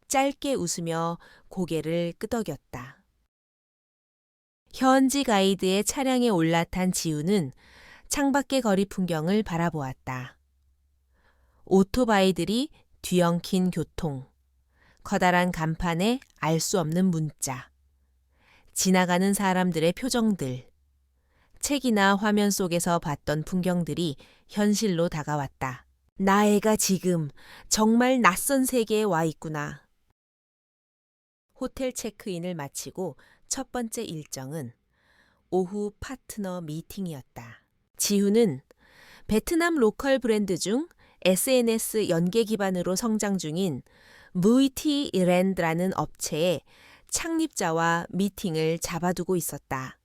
[SPEAKER 1] 짧게 웃으며 고개를 끄덕였다. 현지 가이드의 차량에 올라탄 지우는 창밖의 거리 풍경을 바라보았다. 오토바이들이 뒤엉킨 교통, 커다란 간판에 알 수 없는 문자, 지나가는 사람들의 표정들, 책이나 화면 속에서 봤던 풍경들이 현실로 다가왔다. 나애가 지금 정말 낯선 세계에 와 있구나. 호텔 체크인을 마치고 첫 번째 일정은 오후 파트너 미팅이었다. 지후는 베트남 로컬 브랜드 중 SNS 연계 기반으로 성장 중인 무이티 이랜드라는 업체의 창립자와 미팅을 잡아두고 있었다.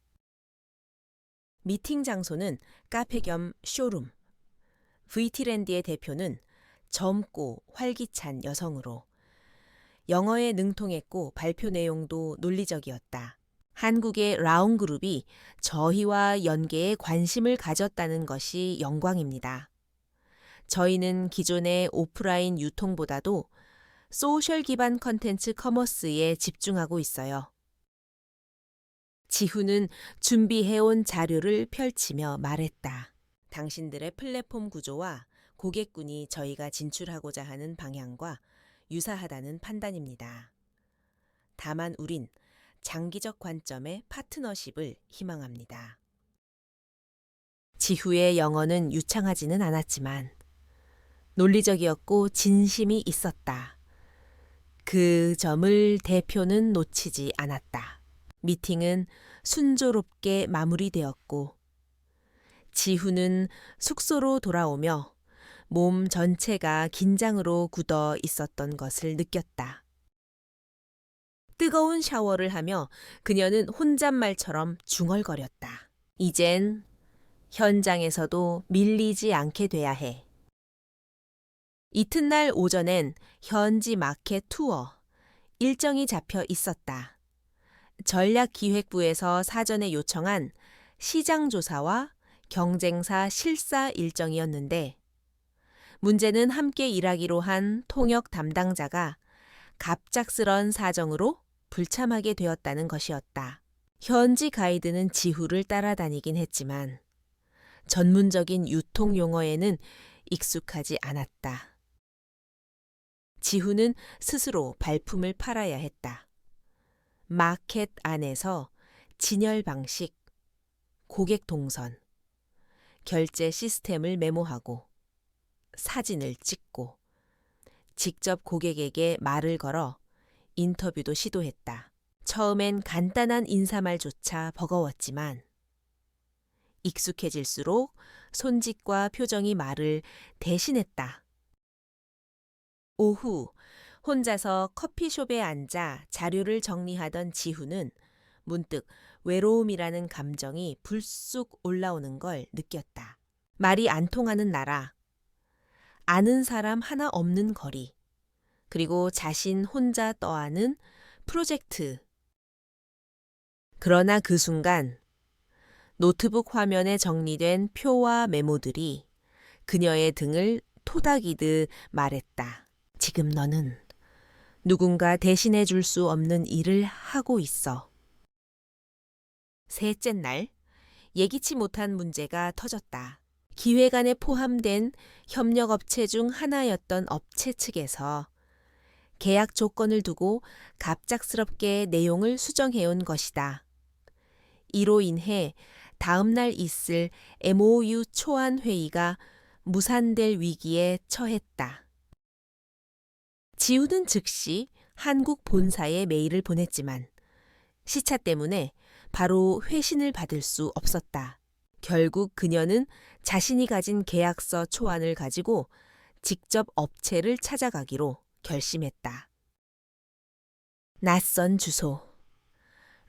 [SPEAKER 1] 미팅 장소는 카페 겸 쇼룸. VT랜드의 대표는 젊고 활기찬 여성으로 영어에 능통했고 발표 내용도 논리적이었다. 한국의 라운그룹이 저희와 연계에 관심을 가졌다는 것이 영광입니다. 저희는 기존의 오프라인 유통보다도 소셜 기반 컨텐츠 커머스에 집중하고 있어요. 지후는 준비해온 자료를 펼치며 말했다. 당신들의 플랫폼 구조와 고객군이 저희가 진출하고자 하는 방향과 유사하다는 판단입니다. 다만 우린 장기적 관점의 파트너십을 희망합니다. 지후의 영어는 유창하지는 않았지만 논리적이었고 진심이 있었다. 그 점을 대표는 놓치지 않았다. 미팅은 순조롭게 마무리되었고 지후는 숙소로 돌아오며 몸 전체가 긴장으로 굳어 있었던 것을 느꼈다. 뜨거운 샤워를 하며 그녀는 혼잣말처럼 중얼거렸다. 이젠 현장에서도 밀리지 않게 돼야 해. 이튿날 오전엔 현지 마켓 투어 일정이 잡혀 있었다. 전략기획부에서 사전에 요청한 시장 조사와 경쟁사 실사 일정이었는데 문제는 함께 일하기로 한 통역 담당자가 갑작스런 사정으로 불참하게 되었다는 것이었다. 현지 가이드는 지후를 따라다니긴 했지만 전문적인 유통 용어에는 익숙하지 않았다. 지후는 스스로 발품을 팔아야 했다. 마켓 안에서 진열 방식, 고객 동선, 결제 시스템을 메모하고 사진을 찍고 직접 고객에게 말을 걸어 인터뷰도 시도했다. 처음엔 간단한 인사말조차 버거웠지만 익숙해질수록 손짓과 표정이 말을 대신했다. 오후 혼자서 커피숍에 앉아 자료를 정리하던 지후는 문득 외로움이라는 감정이 불쑥 올라오는 걸 느꼈다. 말이 안 통하는 나라, 아는 사람 하나 없는 거리, 그리고 자신 혼자 떠하는 프로젝트. 그러나 그 순간 노트북 화면에 정리된 표와 메모들이 그녀의 등을 토닥이듯 말했다. 지금 너는 누군가 대신해 줄 수 없는 일을 하고 있어. 셋째 날, 예기치 못한 문제가 터졌다. 기획안에 포함된 협력업체 중 하나였던 업체 측에서 계약 조건을 두고 갑작스럽게 내용을 수정해온 것이다. 이로 인해 다음 날 있을 MOU 초안 회의가 무산될 위기에 처했다. 지우는 즉시 한국 본사에 메일을 보냈지만 시차 때문에 바로 회신을 받을 수 없었다. 결국 그녀는 자신이 가진 계약서 초안을 가지고 직접 업체를 찾아가기로 결심했다. 낯선 주소.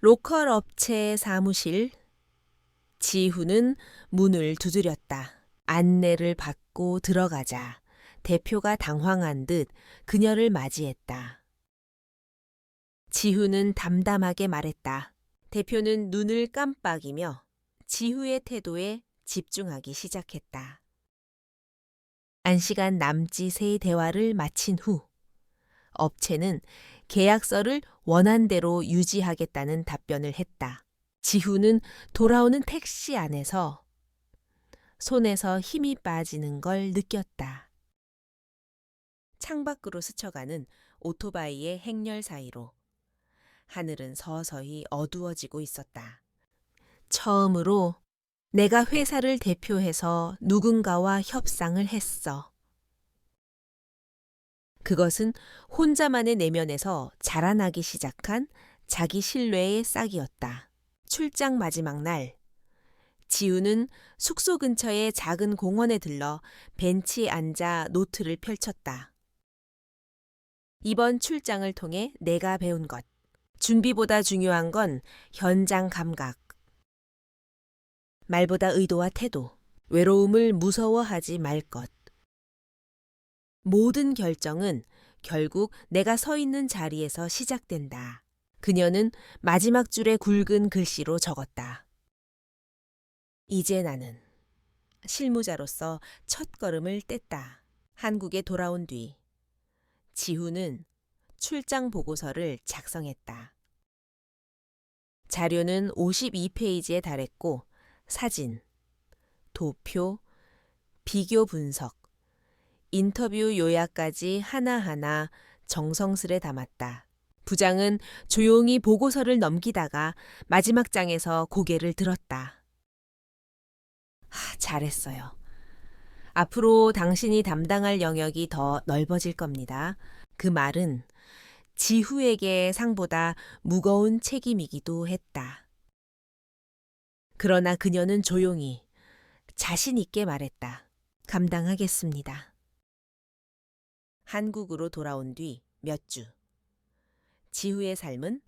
[SPEAKER 1] 로컬 업체 사무실. 지후는 문을 두드렸다. 안내를 받고 들어가자 대표가 당황한 듯 그녀를 맞이했다. 지후는 담담하게 말했다. 대표는 눈을 깜빡이며 지후의 태도에 집중하기 시작했다. 1시간 남짓의 대화를 마친 후 업체는 계약서를 원안대로 유지하겠다는 답변을 했다. 지후는 돌아오는 택시 안에서 손에서 힘이 빠지는 걸 느꼈다. 창밖으로 스쳐가는 오토바이의 행렬 사이로 하늘은 서서히 어두워지고 있었다. 처음으로 내가 회사를 대표해서 누군가와 협상을 했어. 그것은 혼자만의 내면에서 자라나기 시작한 자기 신뢰의 싹이었다. 출장 마지막 날, 지우는 숙소 근처의 작은 공원에 들러 벤치에 앉아 노트를 펼쳤다. 이번 출장을 통해 내가 배운 것. 준비보다 중요한 건 현장 감각. 말보다 의도와 태도. 외로움을 무서워하지 말 것. 모든 결정은 결국 내가 서 있는 자리에서 시작된다. 그녀는 마지막 줄에 굵은 글씨로 적었다. 이제 나는 실무자로서 첫걸음을 뗐다. 한국에 돌아온 뒤 지후는 출장 보고서를 작성했다. 자료는 52페이지에 달했고 사진, 도표, 비교 분석, 인터뷰 요약까지 하나하나 정성스레 담았다. 부장은 조용히 보고서를 넘기다가 마지막 장에서 고개를 들었다. 잘했어요. 앞으로 당신이 담당할 영역이 더 넓어질 겁니다. 그 말은 지후에게 상보다 무거운 책임이기도 했다. 그러나 그녀는 조용히 자신 있게 말했다. 감당하겠습니다. 한국으로 돌아온 뒤 몇 주. 지후의 삶은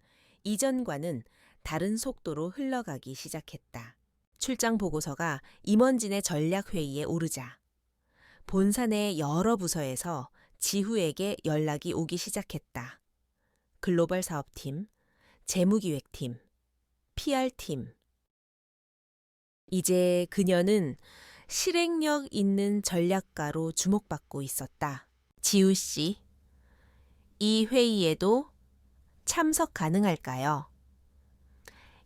[SPEAKER 1] 이전과는 다른 속도로 흘러가기 시작했다. 출장 보고서가 임원진의 전략회의에 오르자 본사 내 여러 부서에서 지후에게 연락이 오기 시작했다. 글로벌 사업팀, 재무기획팀, PR팀. 이제 그녀는 실행력 있는 전략가로 주목받고 있었다. 지우 씨, 이 회의에도 참석 가능할까요?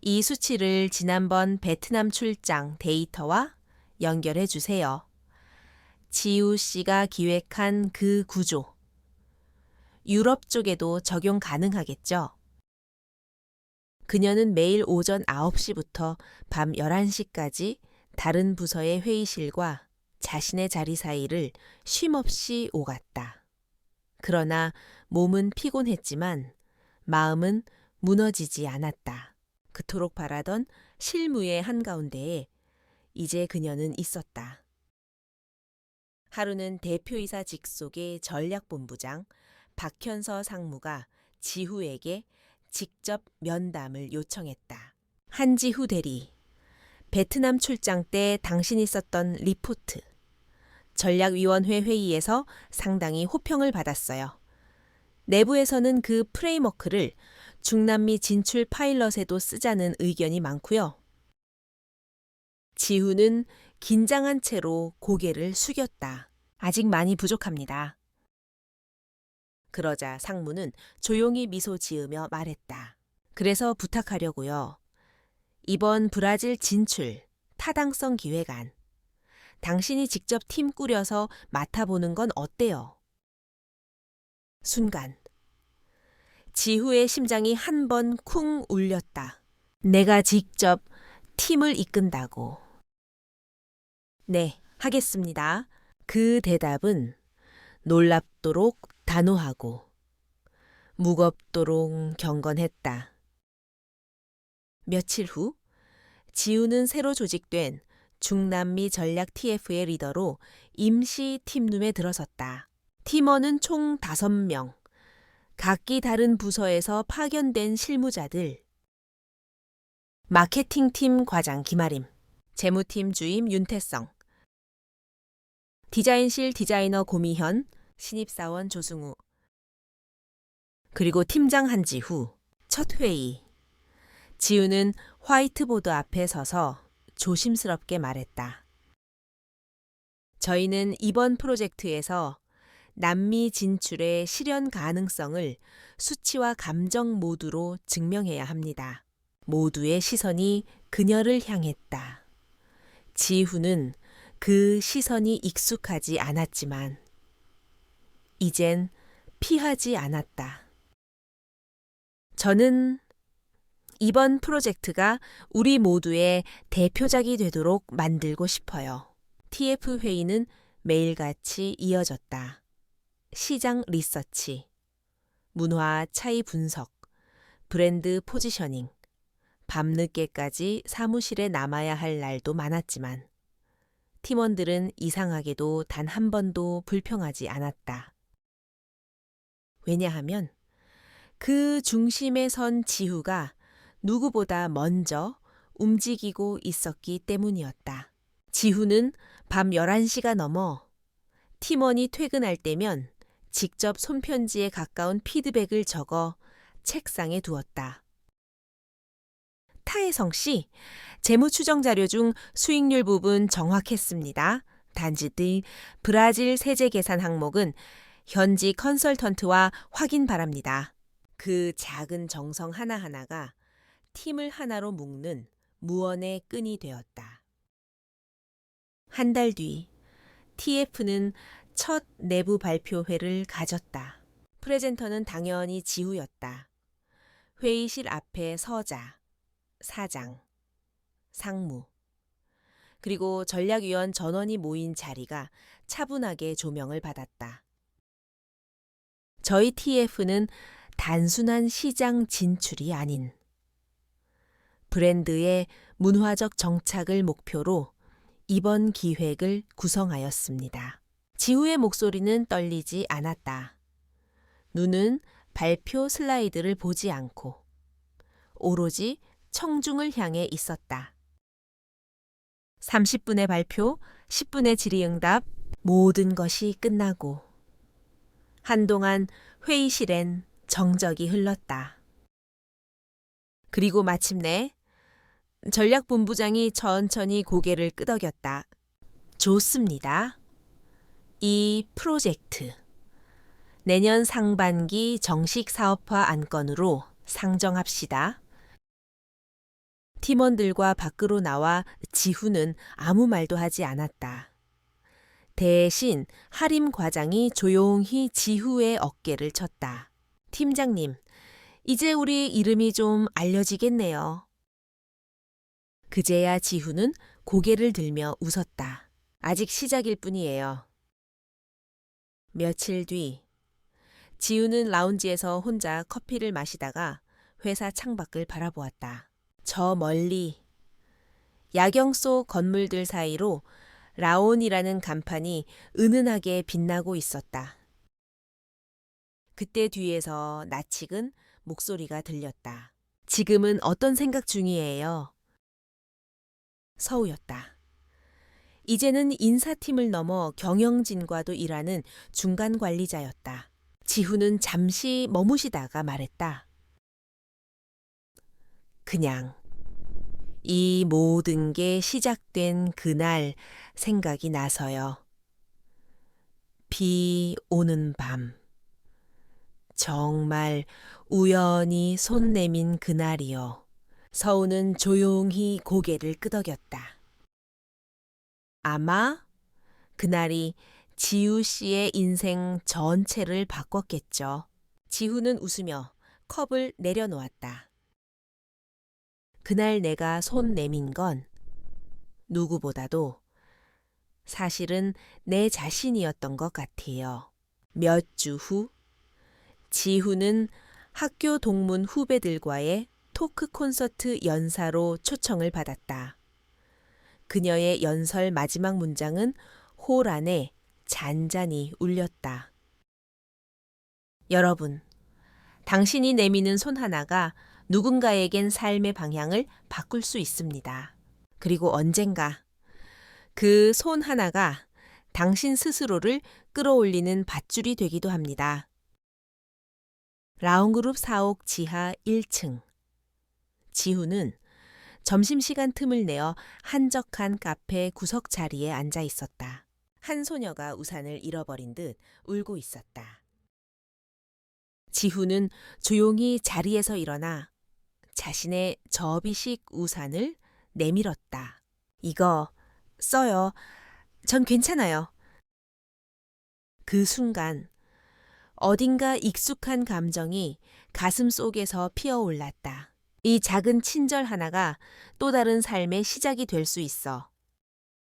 [SPEAKER 1] 이 수치를 지난번 베트남 출장 데이터와 연결해 주세요. 지우 씨가 기획한 그 구조. 유럽 쪽에도 적용 가능하겠죠? 그녀는 매일 오전 9시부터 밤 11시까지 다른 부서의 회의실과 자신의 자리 사이를 쉼없이 오갔다. 그러나 몸은 피곤했지만 마음은 무너지지 않았다. 그토록 바라던 실무의 한가운데에 이제 그녀는 있었다. 하루는 대표이사 직속의 전략본부장 박현서 상무가 지후에게 직접 면담을 요청했다. 한지후 대리, 베트남 출장 때 당신이 썼던 리포트, 전략위원회 회의에서 상당히 호평을 받았어요. 내부에서는 그 프레임워크를 중남미 진출 파일럿에도 쓰자는 의견이 많고요. 지후는 긴장한 채로 고개를 숙였다. 아직 많이 부족합니다. 그러자 상무는 조용히 미소 지으며 말했다. 그래서 부탁하려고요. 이번 브라질 진출 타당성 기획안. 당신이 직접 팀 꾸려서 맡아보는 건 어때요? 순간 지후의 심장이 한 번 쿵 울렸다. 내가 직접 팀을 이끈다고. 네, 하겠습니다. 그 대답은 놀랍도록 단호하고 무겁도록 경건했다. 며칠 후 지우는 새로 조직된 중남미 전략 TF의 리더로 임시 팀룸에 들어섰다. 팀원은 총 5명, 각기 다른 부서에서 파견된 실무자들, 마케팅팀 과장 김아림, 재무팀 주임 윤태성, 디자인실 디자이너 고미현, 신입사원 조승우, 그리고 팀장 한지후. 첫 회의. 지우는 화이트보드 앞에 서서 조심스럽게 말했다. 저희는 이번 프로젝트에서 남미 진출의 실현 가능성을 수치와 감정 모두로 증명해야 합니다. 모두의 시선이 그녀를 향했다. 지후는 그 시선이 익숙하지 않았지만 이젠 피하지 않았다. 저는 이번 프로젝트가 우리 모두의 대표작이 되도록 만들고 싶어요. TF 회의는 매일같이 이어졌다. 시장 리서치, 문화 차이 분석, 브랜드 포지셔닝, 밤늦게까지 사무실에 남아야 할 날도 많았지만 팀원들은 이상하게도 단 한 번도 불평하지 않았다. 왜냐하면 그 중심에 선 지후가 누구보다 먼저 움직이고 있었기 때문이었다. 지후는 밤 11시가 넘어 팀원이 퇴근할 때면 직접 손편지에 가까운 피드백을 적어 책상에 두었다. 타혜성 씨, 재무추정 자료 중 수익률 부분 정확했습니다. 단지 브라질 세제 계산 항목은 현지 컨설턴트와 확인 바랍니다. 그 작은 정성 하나하나가 팀을 하나로 묶는 무언의 끈이 되었다. 한 달 뒤, TF는 첫 내부 발표회를 가졌다. 프레젠터는 당연히 지우였다. 회의실 앞에 서자, 사장, 상무, 그리고 전략위원 전원이 모인 자리가 차분하게 조명을 받았다. 저희 TF는 단순한 시장 진출이 아닌 브랜드의 문화적 정착을 목표로 이번 기획을 구성하였습니다. 지우의 목소리는 떨리지 않았다. 눈은 발표 슬라이드를 보지 않고 오로지 청중을 향해 있었다. 30분의 발표, 10분의 질의응답, 모든 것이 끝나고 한동안 회의실엔 정적이 흘렀다. 그리고 마침내 전략본부장이 천천히 고개를 끄덕였다. 좋습니다. 이 프로젝트 내년 상반기 정식 사업화 안건으로 상정합시다. 팀원들과 밖으로 나와 지후는 아무 말도 하지 않았다. 대신 하림 과장이 조용히 지후의 어깨를 쳤다. 팀장님, 이제 우리 이름이 좀 알려지겠네요. 그제야 지후는 고개를 들며 웃었다. 아직 시작일 뿐이에요. 며칠 뒤, 지우는 라운지에서 혼자 커피를 마시다가 회사 창밖을 바라보았다. 저 멀리 야경 속 건물들 사이로 라온이라는 간판이 은은하게 빛나고 있었다. 그때 뒤에서 낯익은 목소리가 들렸다. 지금은 어떤 생각 중이에요? 서우였다. 이제는 인사팀을 넘어 경영진과도 일하는 중간 관리자였다. 지후는 잠시 머무시다가 말했다. 그냥 이 모든 게 시작된 그날 생각이 나서요. 비 오는 밤. 정말 우연히 손 내민 그날이요. 서우는 조용히 고개를 끄덕였다. 아마 그날이 지우 씨의 인생 전체를 바꿨겠죠. 지후는 웃으며 컵을 내려놓았다. 그날 내가 손 내민 건 누구보다도 사실은 내 자신이었던 것 같아요. 몇 주 후, 지후는 학교 동문 후배들과의 토크 콘서트 연사로 초청을 받았다. 그녀의 연설 마지막 문장은 홀 안에 잔잔히 울렸다. 여러분, 당신이 내미는 손 하나가 누군가에겐 삶의 방향을 바꿀 수 있습니다. 그리고 언젠가 그 손 하나가 당신 스스로를 끌어올리는 밧줄이 되기도 합니다. 라운그룹 4옥 지하 1층. 지후는 점심시간 틈을 내어 한적한 카페 구석 자리에 앉아 있었다. 한 소녀가 우산을 잃어버린 듯 울고 있었다. 지후는 조용히 자리에서 일어나 자신의 접이식 우산을 내밀었다. 이거 써요. 전 괜찮아요. 그 순간 어딘가 익숙한 감정이 가슴 속에서 피어올랐다. 이 작은 친절 하나가 또 다른 삶의 시작이 될 수 있어.